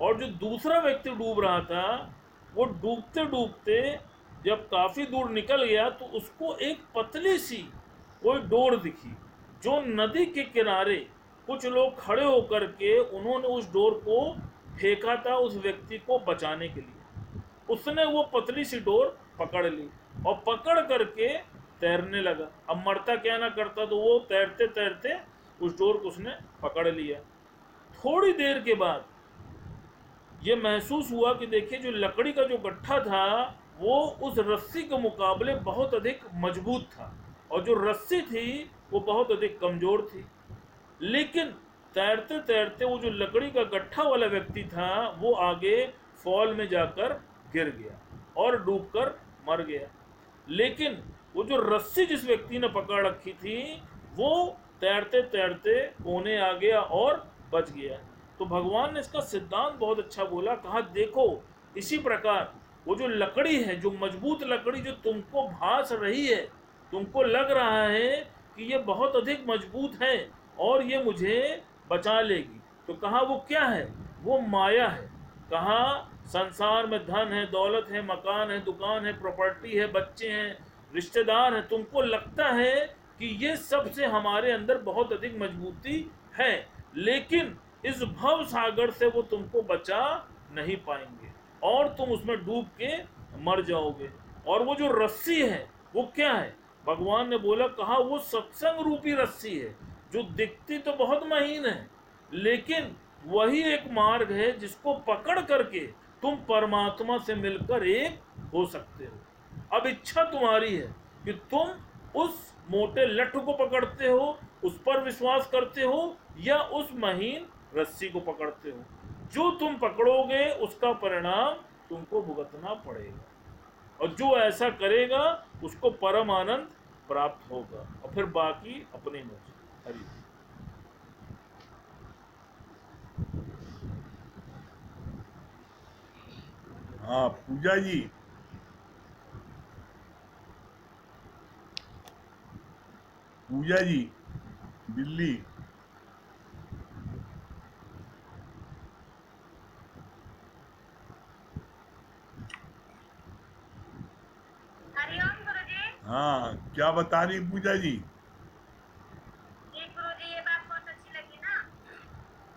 और जो दूसरा व्यक्ति डूब रहा था वो डूबते डूबते जब काफी दूर निकल गया तो उसको एक पतली सी कोई डोर दिखी, जो नदी के किनारे कुछ लोग खड़े होकर के उन्होंने उस डोर को फेंका था उस व्यक्ति को बचाने के लिए। उसने वो पतली सी डोर पकड़ ली और पकड़ करके तैरने लगा। अब मरता क्या ना करता, तो वो तैरते तैरते उस डोर को उसने पकड़ लिया। थोड़ी देर के बाद ये महसूस हुआ कि देखिए जो लकड़ी का जो गट्ठा था वो उस रस्सी के मुकाबले बहुत अधिक मजबूत था और जो रस्सी थी वो बहुत अधिक कमजोर थी। लेकिन तैरते तैरते वो जो लकड़ी का गट्ठा वाला व्यक्ति था वो आगे फॉल में जाकर गिर गया और डूबकर मर गया। लेकिन वो जो रस्सी जिस व्यक्ति ने पकड़ रखी थी वो तैरते तैरते कोने आ गया और बच गया। तो भगवान ने इसका सिद्धांत बहुत अच्छा बोला, कहा देखो इसी प्रकार वो जो लकड़ी है, जो मजबूत लकड़ी जो तुमको भास रही है, तुमको लग रहा है कि ये बहुत अधिक मजबूत है और ये मुझे बचा लेगी, तो कहा वो क्या है, वो माया है। कहा संसार में धन है, दौलत है, मकान है, दुकान है, प्रॉपर्टी है, बच्चे हैं, रिश्तेदार हैं, तुमको लगता है कि ये सब से हमारे अंदर बहुत अधिक मजबूती है, लेकिन इस भव सागर से वो तुमको बचा नहीं पाएंगे और तुम उसमें डूब के मर जाओगे। और वो जो रस्सी है वो क्या है, भगवान ने बोला, कहा वो सत्संग रूपी रस्सी है, जो दिखती तो बहुत महीन है लेकिन वही एक मार्ग है जिसको पकड़ करके तुम परमात्मा से मिलकर एक हो सकते हो। अब इच्छा तुम्हारी है कि तुम उस मोटे लठ को पकड़ते हो, उस पर विश्वास करते हो, या उस महीन रस्सी को पकड़ते हो। जो तुम पकड़ोगे उसका परिणाम तुमको भुगतना पड़ेगा और जो ऐसा करेगा उसको परम आनंद प्राप्त होगा और फिर बाकी अपनी मर्जी। हरि। हाँ पूजा जी, पूजा जी, बिल्ली। हरिओम गुरुजी। हाँ क्या बता रही पूजा जी? जी गुरुजी, ये बात बहुत अच्छी लगी ना।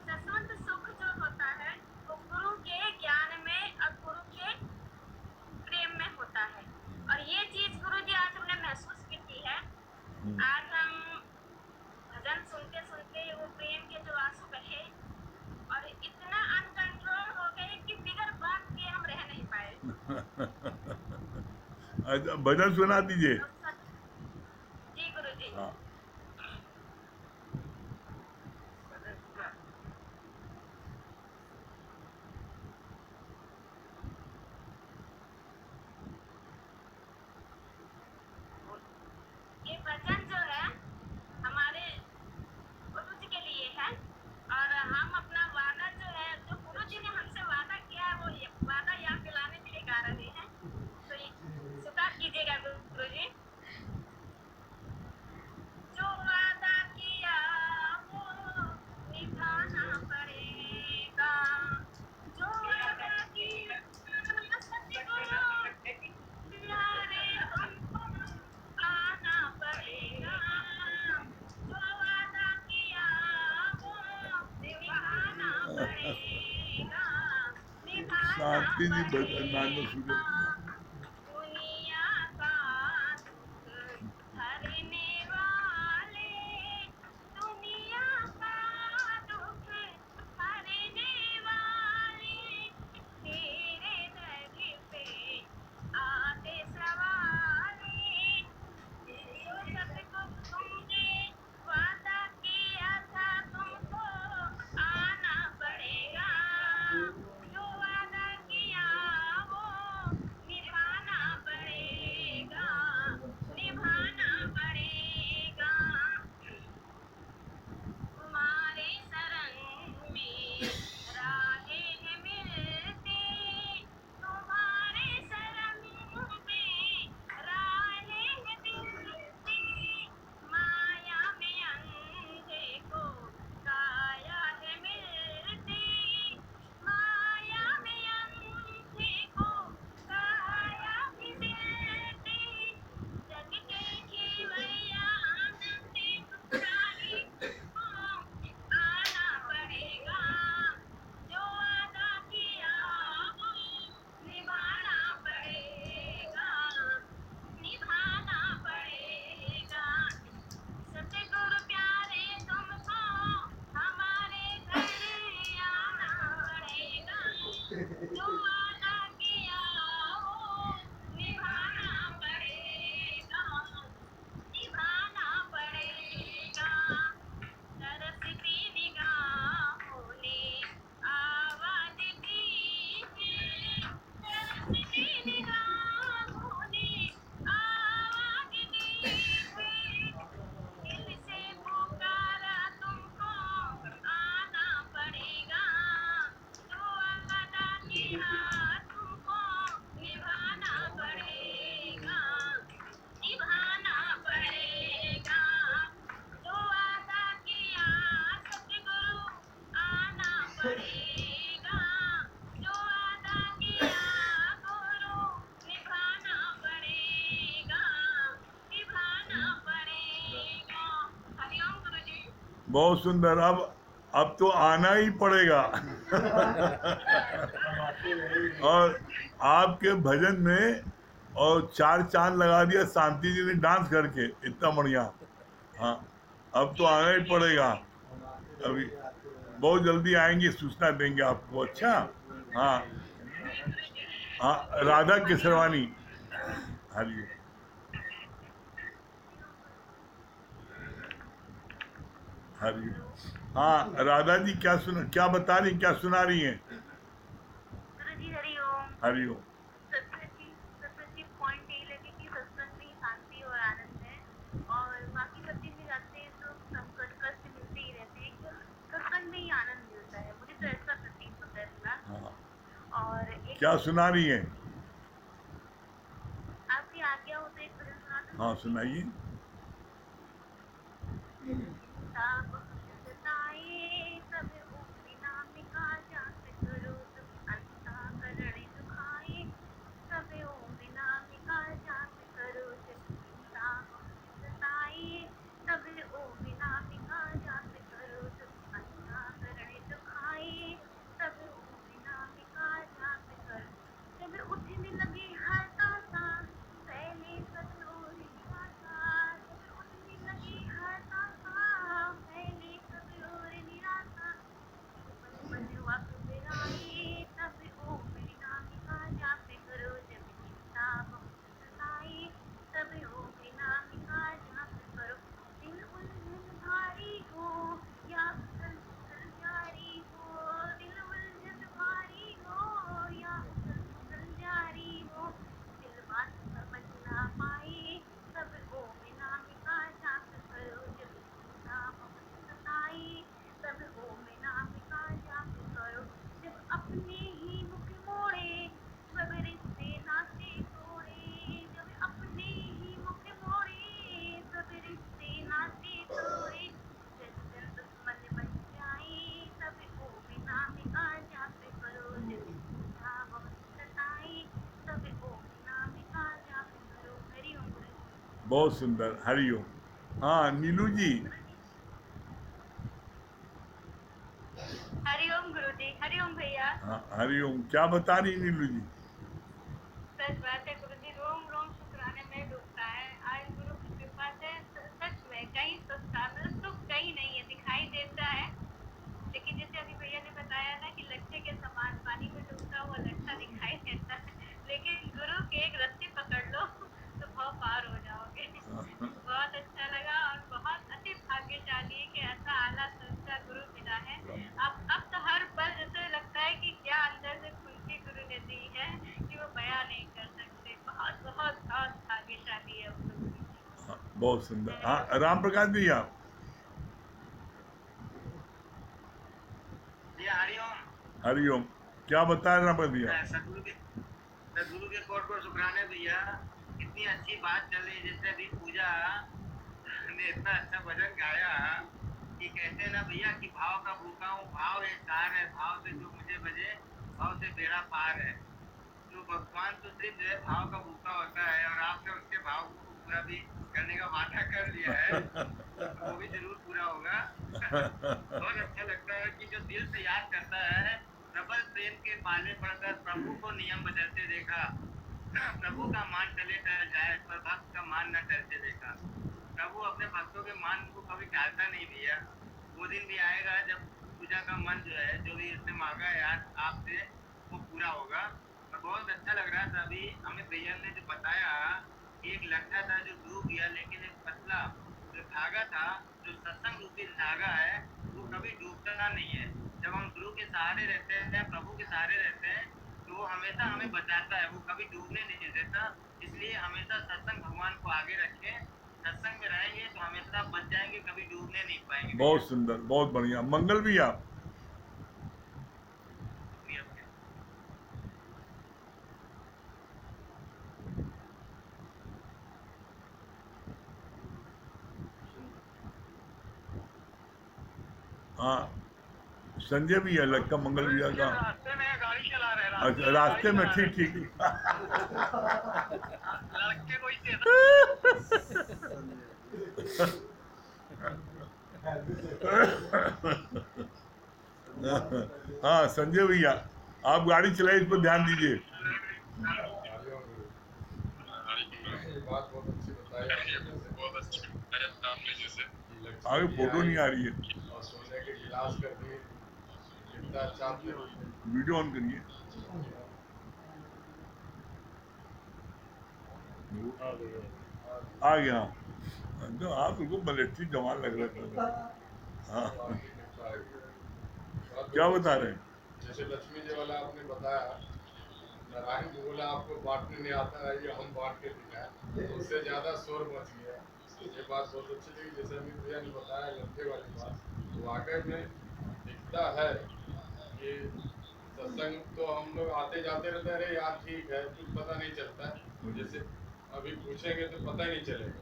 सशुद्ध सुख जो होता है वो गुरु के ज्ञान में और गुरु के प्रेम में होता है। और ये चीज गुरुजी आज हमने महसूस की थी है। आज हम भजन सुनते सुनते वो प्रेम के जो आंसू बहे और इतना अनकंट्रोल हो गए कि बिगर बात के हम रह नहीं पाए। अच्छा भजन सुना दीजिए। तो जी गुरुजी। हाँ ये भजन जो है हमारे गुरु जी के लिए है और हम अपना वादा जो है, जो गुरु जी ने हमसे वादा किया है, वो वादा याद दिलाने के लिए गा रहे हैं। तो स्वीकार कीजिएगा गुरु जी। जो वादा किया वो निभाना पड़ेगा, जो वादा किया सतगुरु प्यारे हमको आना पड़ेगा, जो वादा किया वो निभाना पड़ेगा, निभाना शांति जी भजन नाम पड़ेगा। सुनो। दुनिया का दुख हरने वाले, दुनिया का दुख हरने वाले, तेरे दर पे आते सवारे, जो सतगुरु तुमने वादा किया था तुमको आना पड़ेगा, जो वादा किया वो जो वादा किया वो निभाना पड़ेगा, निभाना पड़ेगा। तरसती निगाहों ने आवाज दी है, तरसती निगाहों ने आवाज दी है। दिल से पुकारा तुमको आना पड़ेगा, जो वादा किया तुमको निभाना पड़ेगा, निभाना पड़ेगा। जो वादा किया सतगुरु आना पड़ेगा, जो वादा किया गुरु निभाना पड़ेगा, निभाना पड़ेगा। हरिओम गुरु जी। बहुत सुंदर। अब तो आना ही पड़ेगा। और आपके भजन में और 4 चांद लगा दिया शांति जी ने डांस करके, इतना बढ़िया। हाँ, अब तो आना ही पड़ेगा। अभी बहुत जल्दी आएंगे, सूचना देंगे आपको। अच्छा, हाँ हाँ, राधा केसरवानी। हरिओम। हरिओम। हाँ, राधा जी क्या बता रही, क्या सुना रही हैं? गुरु जी हरिओम। हरिओम। सत्संग पॉइंट यही लगे कि सत्संग में शांति और आनंद है, और बाकी सब चीजें जाते हैं तो सब कष्ट मिलते ही रहते हैं, सत्संग में ही आनंद मिलता है, मुझे तो ऐसा प्रतीत होता है फिलहाल। हाँ, और एक क्या सुना रही हैं? आपकी आज्ञा हो तो एक भजन सुना दूं? हाँ, सुनाइए। चिंता बहुत सताए तब अनामिका जात करो, तुम अंतःकरण दुखाए तब अनामिका जात करो। जब चिंता बहुत सताए तब अनामिका जात करो, तुम अंतःकरण दुखाए तब अनामिका जात करो। जब उठने लगे हताशा फैले सब ओर निराशा, जब उठने लगे हताशा फैले सब ओर निराशा। मन मन वक्त बिराए तब ओम नामिका जाप करो, जब चिंता बहुत सताए तब ओम नामिका जाप करो। दिल उलझन भारी हो या उथल पुथल जारी हो, दिल उलझन भारी हो या उथल पुथल जारी हो, दिल बात समझ ना पाए तब ओम नामिका जाप करो। जब चिंता बहुत सताए तब ओम नामिका जाप करो। जब अपने ही मुख मोड़े सब रिश्ते नाते तोड़े, जब अपने ही मुख मोड़े सब रिश्ते नाते तोड़े, जन जन दुश्मन बन जाए तब ओम नामिका जाप करो। जब चिंता बहुत सताए तब ओम नामिका जाप करो। हरिओम गुरु जी। बहुत सुंदर। हरिओम। हाँ, नीलू जी। हरिओम गुरु जी। हरिओम भैया। हाँ, हरिओम। क्या बता रही नीलू जी? सच बात है गुरु जी, रोम रोम शुक्राने में डूबता है। आज गुरु की कृपा से सच में कहीं सुख कहीं नहीं है, दिखाई देता है, लेकिन जैसे अभी भैया ने बताया ना कि लट्ठे के समान पानी में डूबता हुआ लट्ठा दिखाई देता है, लेकिन गुरु की एक रस्सी पकड़ लो तो बहुत पार हो जाओगे। बहुत अच्छा लगा, और बहुत अति भाग्यशाली है कि ऐसा आला संस्कार गुरु मिला है। अब तो हर पल जैसे लगता है कि क्या अंदर से खुशी गुरु ने दी है कि वो बयां नहीं कर सकते। बहुत बहुत बहुत भाग्यशाली है हम लोग। हाँ, बहुत सुंदर। हरिओम। हाँ, राम प्रकाश भैया। जी हरिओम। हरिओम। क्या बता रहे राम प्रकाश भैया? सदगुरु के कोट को शुक्राने भैया। इतनी अच्छी बात चल रही, जैसे अभी पूजा ने इतना अच्छा भजन गाया कि कहते हैं ना भैया कि भाव का भूखा हूँ, भाव एक तार है, भाव से जो मुझे बजे भाव से बेड़ा पार है। तो भगवान तो सिर्फ जो है भाव का भूखा होता है, और आपने उसके भाव को पूरा भी करने का वादा कर लिया है, तो वो भी जरूर पूरा होगा। बहुत अच्छा लगता है कि जो दिल से याद करता है, प्रबल प्रेम के पाले पड़कर प्रभु को नियम बदलते देखा, प्रभु का मान टले टल जाए पर भक्त का मान न टलते देखा। प्रभु अपने भक्तों के मान को कभी टालता नहीं भैया। वो दिन भी आएगा जब पूजा का मन जो है, जो भी उसने मांगा है आज आपसे, वो अभी हमें भैया ने जो बताया कि एक लट्ठा था जो डूब गया, लेकिन एक पतला जो धागा था, जो सत्संग रूपी धागा है, वो कभी डूबता नहीं है। जब हम गुरु के सहारे रहते हैं, प्रभु के सहारे रहते हैं, तो वो हमेशा हमें बचाता है, वो कभी डूबने नहीं देता। इसलिए हमेशा सत्संग भगवान को आगे रखें, सत्संग में रहेंगे तो हमेशा बच जाएंगे, कभी डूबने नहीं पाएंगे। बहुत सुंदर, बहुत बढ़िया। मंगल भैया। शुक्रिया भैया। हाँ, संजय भैया लगता मंगल भैया का। रास्ते में गाड़ी चला रहे हैं, अच्छा, रास्ते में, ठीक ठीक। लड़के कोई हाँ संजय भैया, आप गाड़ी चलाइए, इस पर ध्यान दीजिए। बात बहुत अच्छी बताई आपने, जैसे आगे फोटो नहीं आ रही है, और सोने के गिलास का भी कितना अच्छा आपने वीडियो ऑन करिए। आ गया। तो आप बिल्कुल मलेट्री जवान लग रहे थे। हाँ, क्या बता रहे हैं? जैसे लक्ष्मी जी वाला आपने बताया, नारायण जी बोला आपको बांटने नहीं आता है, ये हम बांट के दिखाए, तो उससे ज्यादा शोर मच गया। ये बात बहुत अच्छी लगी, जैसे अमित भैया ने बताया लट्ठे वाली बात, तो वाकई में दिखता है कि सत्संग तो हम लोग आते जाते रहते हैं, अरे यार ठीक है, कुछ पता नहीं चलता है, जैसे अभी पूछेंगे तो पता ही नहीं चलेगा।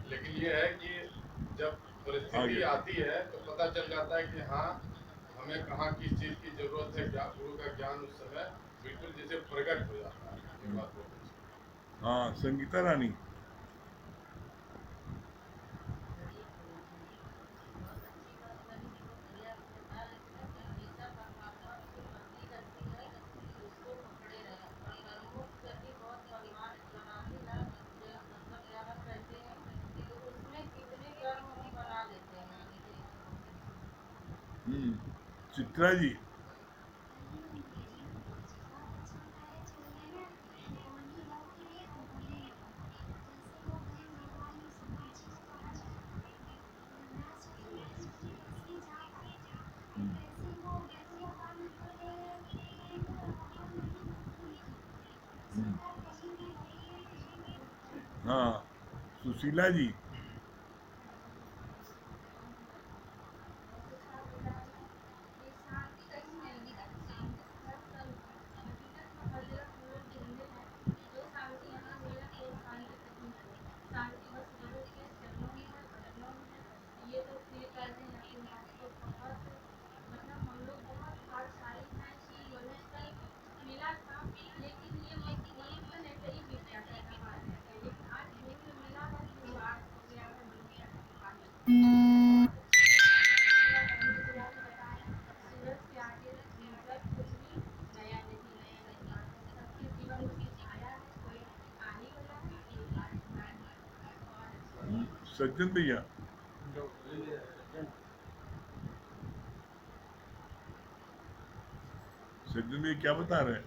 लेकिन ये है कि जब परिस्थिति आती है तो पता चल जाता है कि हाँ, हमें कहाँ किस चीज की जरूरत है, क्या गुरु का ज्ञान उस समय बिल्कुल जैसे प्रकट हो जाता है। ये बात बहुत अच्छी है। हाँ, संगीता रानी। चित्रा जी। हाँ, सुशीला जी। सज्जन भैया। सज्जन भैया क्या बता रहे हैं?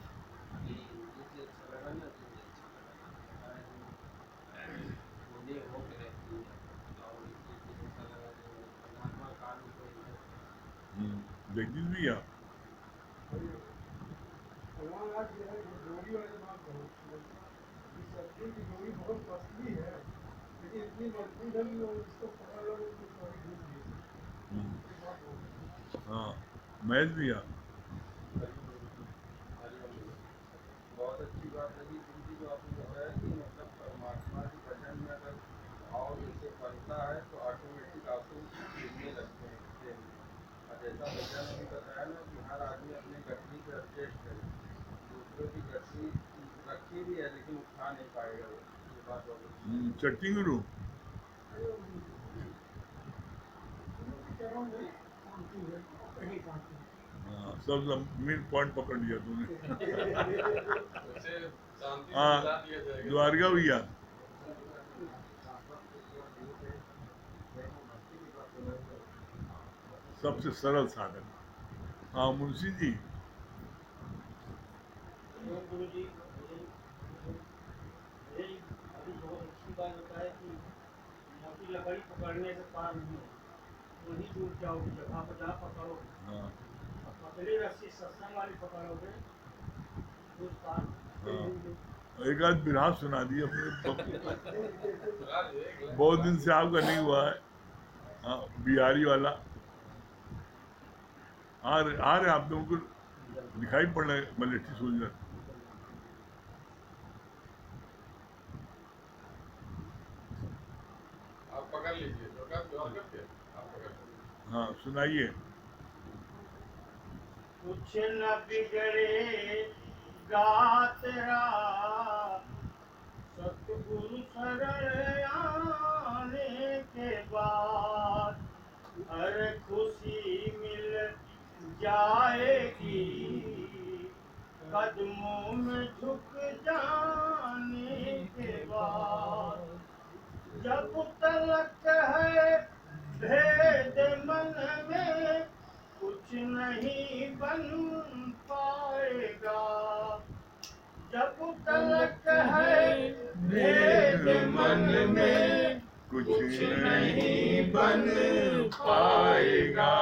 जगदीश भैया। हाँ, महेश भैया। बहुत अच्छी बात लगी दीदी जो आपने बताया कि मतलब परमात्मा के भजन में अगर भाव जैसे बनता है तो ऑटोमेटिक आंसू गिरने लगते हैं प्रेम में। और जैसा भैया ने भी बताया ना कि हर आदमी अपनी गठरी पे एडजस्ट करे, दूसरों की गठरी रखी भी है लेकिन उठा नहीं पाएगा वो। ये बात बहुत अच्छी है। चट्टी गुरु। हाँ, सब मेन पॉइंट पकड़ लिया तूने। उसे शांति से हाँ, बता दिया जाएगा। द्वारका भैया। सबसे सरल साधन। हाँ, मुंशी जी। यही अभी बहुत अच्छी बात बताया कि मोटी लकड़ी पकड़ने से पार नहीं हो, वहीं डूब जाओगे जगह पर जहाँ पकड़ो, हाँ और पतली रस्सी सत्संग वाली पकड़ोगे तो पार हाँ। एक आध बिरहा सुना दी अपने बहुत दिन से आपका नहीं हुआ है। हाँ, बिहारी वाला आ रहे आप लोगों को दिखाई पड़ रहे मलेठी सोल्जर। आप पकड़ लीजिए, जो कर आप पकड़ लीजिए। हाँ सुनाइए। कुछ न बिगड़ेगा तेरा सतगुरु शरण आने के बाद, हर खुशी मिल जाएगी कदमों में झुक जाने के बाद। जब तलक है भेद मन में कुछ नहीं बन पाएगा, जब तलक है भेद मन में कुछ नहीं बन पाएगा।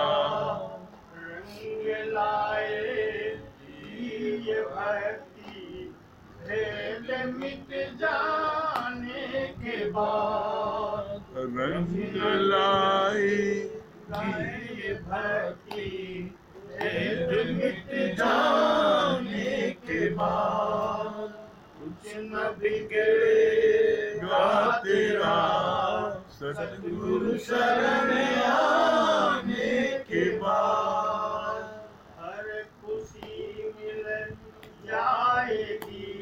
रंग लाएगी ये भक्ति भेद मिट जाने के बाद, रंग लाई ये भक्ति भेद मिट जाने के बाद, कुछ न बिगड़ेगा तेरा सतगुरु शरण आने के बाद। हर खुशी मिल जाएगी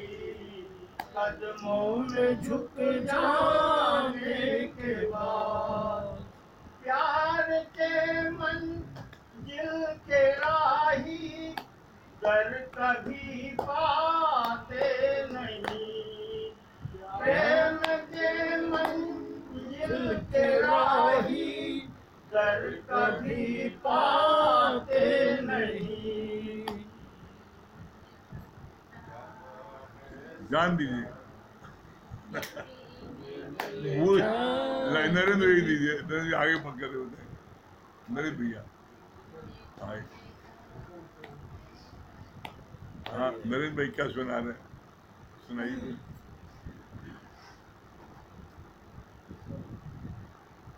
कदमों में झुक जाने के बाद। प्यार के मंजिल के राही दर कभी पाते नहीं, प्रेम के मंजिल के राही दर कभी पाते नहीं। जान दीजिए वो नरेंद्र ही दीजिए, नरेंद्र आगे पकड़ रहे होते हैं। नरेंद्र भैया आए। हाँ नरेंद्र भाई क्या सुना रहे हैं, सुनाइए।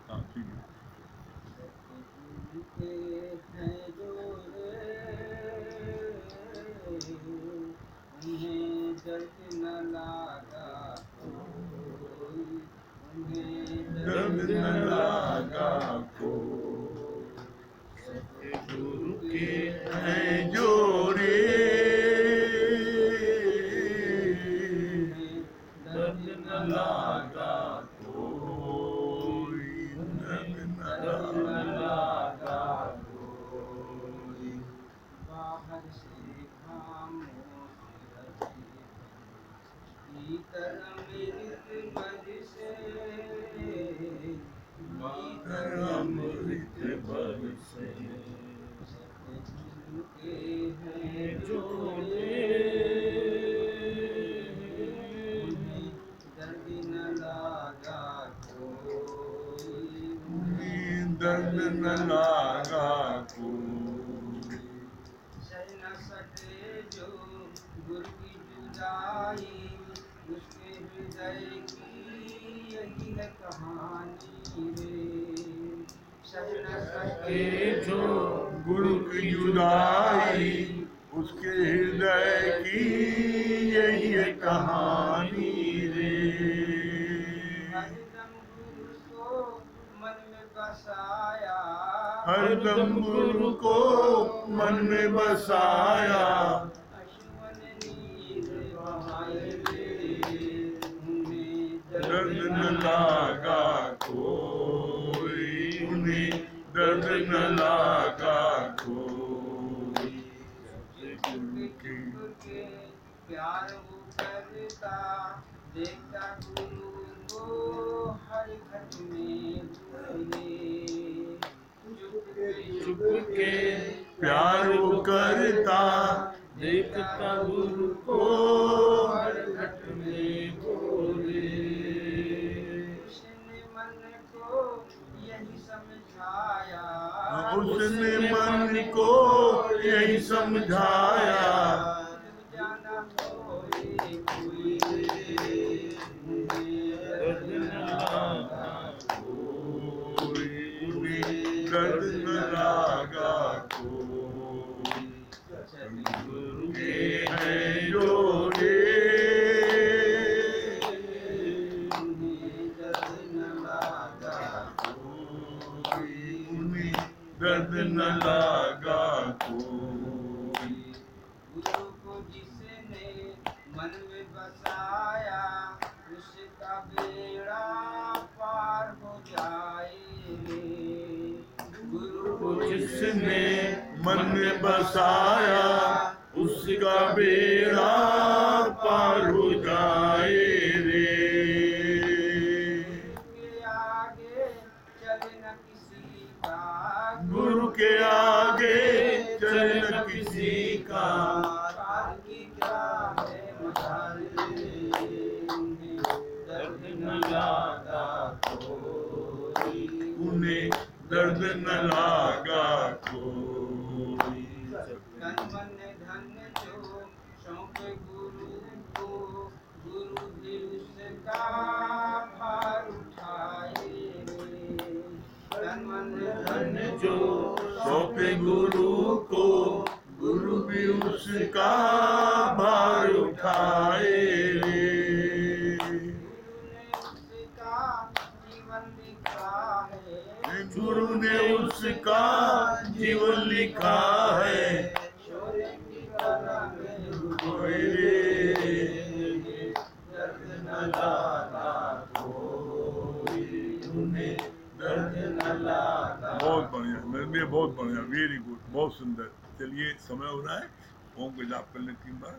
हाँ ठीक है। उन्हें दर्द न लागा कोई, उन्हें दर्द न लागा को सतगुरु के हैं जोड़े, दर्द न लागा कोई, दर्द न लागा कोई। बाहर से खामोश रही भीतर अमृत बरसे, भीतर अमृत बरसे सतगुरु के हैं जोड़े, उन्हें दर्द न लागा कोई, दर्द न लागा कोई। सह न सके जो गुरु की जुदाई, उसके हृदय की यही है कहानी रे। सह न सके जो गुरु की जुदाई, उसके हृदय की यही है कहानी रे। हरदम गुरु को मन में बसाया, हरदम गुरु को मन में बसाया, अश्वन नीर बहाए रे। उन्हें दर्द न लागा कोई, उन्हें दर्द न लागा कोई। सतगुरु की के प्यार वो करता, देखता गुरु को हर घट में हुए। चुप के प्यार वो करता, देखता गुरु को हर घट में मन में बसाया उसका बेड़ा पार हो जाए रे। गुरु को जिसने मन में बसाया उसका बेड़ा पार हो जाए रे। के आगे चले न किसी का, गुरु के आगे चले न किसी का, काल की क्या है मजाल रे, उन्हें दर्द न लागा कोई, उन्हें दर्द न लागा कोई। तन मन धन जो सौंपे गुरु को, गुरु भी उसका भार उठाए रे। तन मन धन जो सौंपे गुरु को, गुरु भी उसका भार उठाए रे। गुरु ने उसका जीवन लिखा है, शोरे की कला में कोई रे। दर्द न लागा कोई, उन्हें दर्द न लागा। बहुत बढ़िया, मेरे लिए बहुत बढ़िया, वेरी गुड, बहुत सुंदर। चलिए समय हो रहा है, ओम का जाप कर लें 3 बार।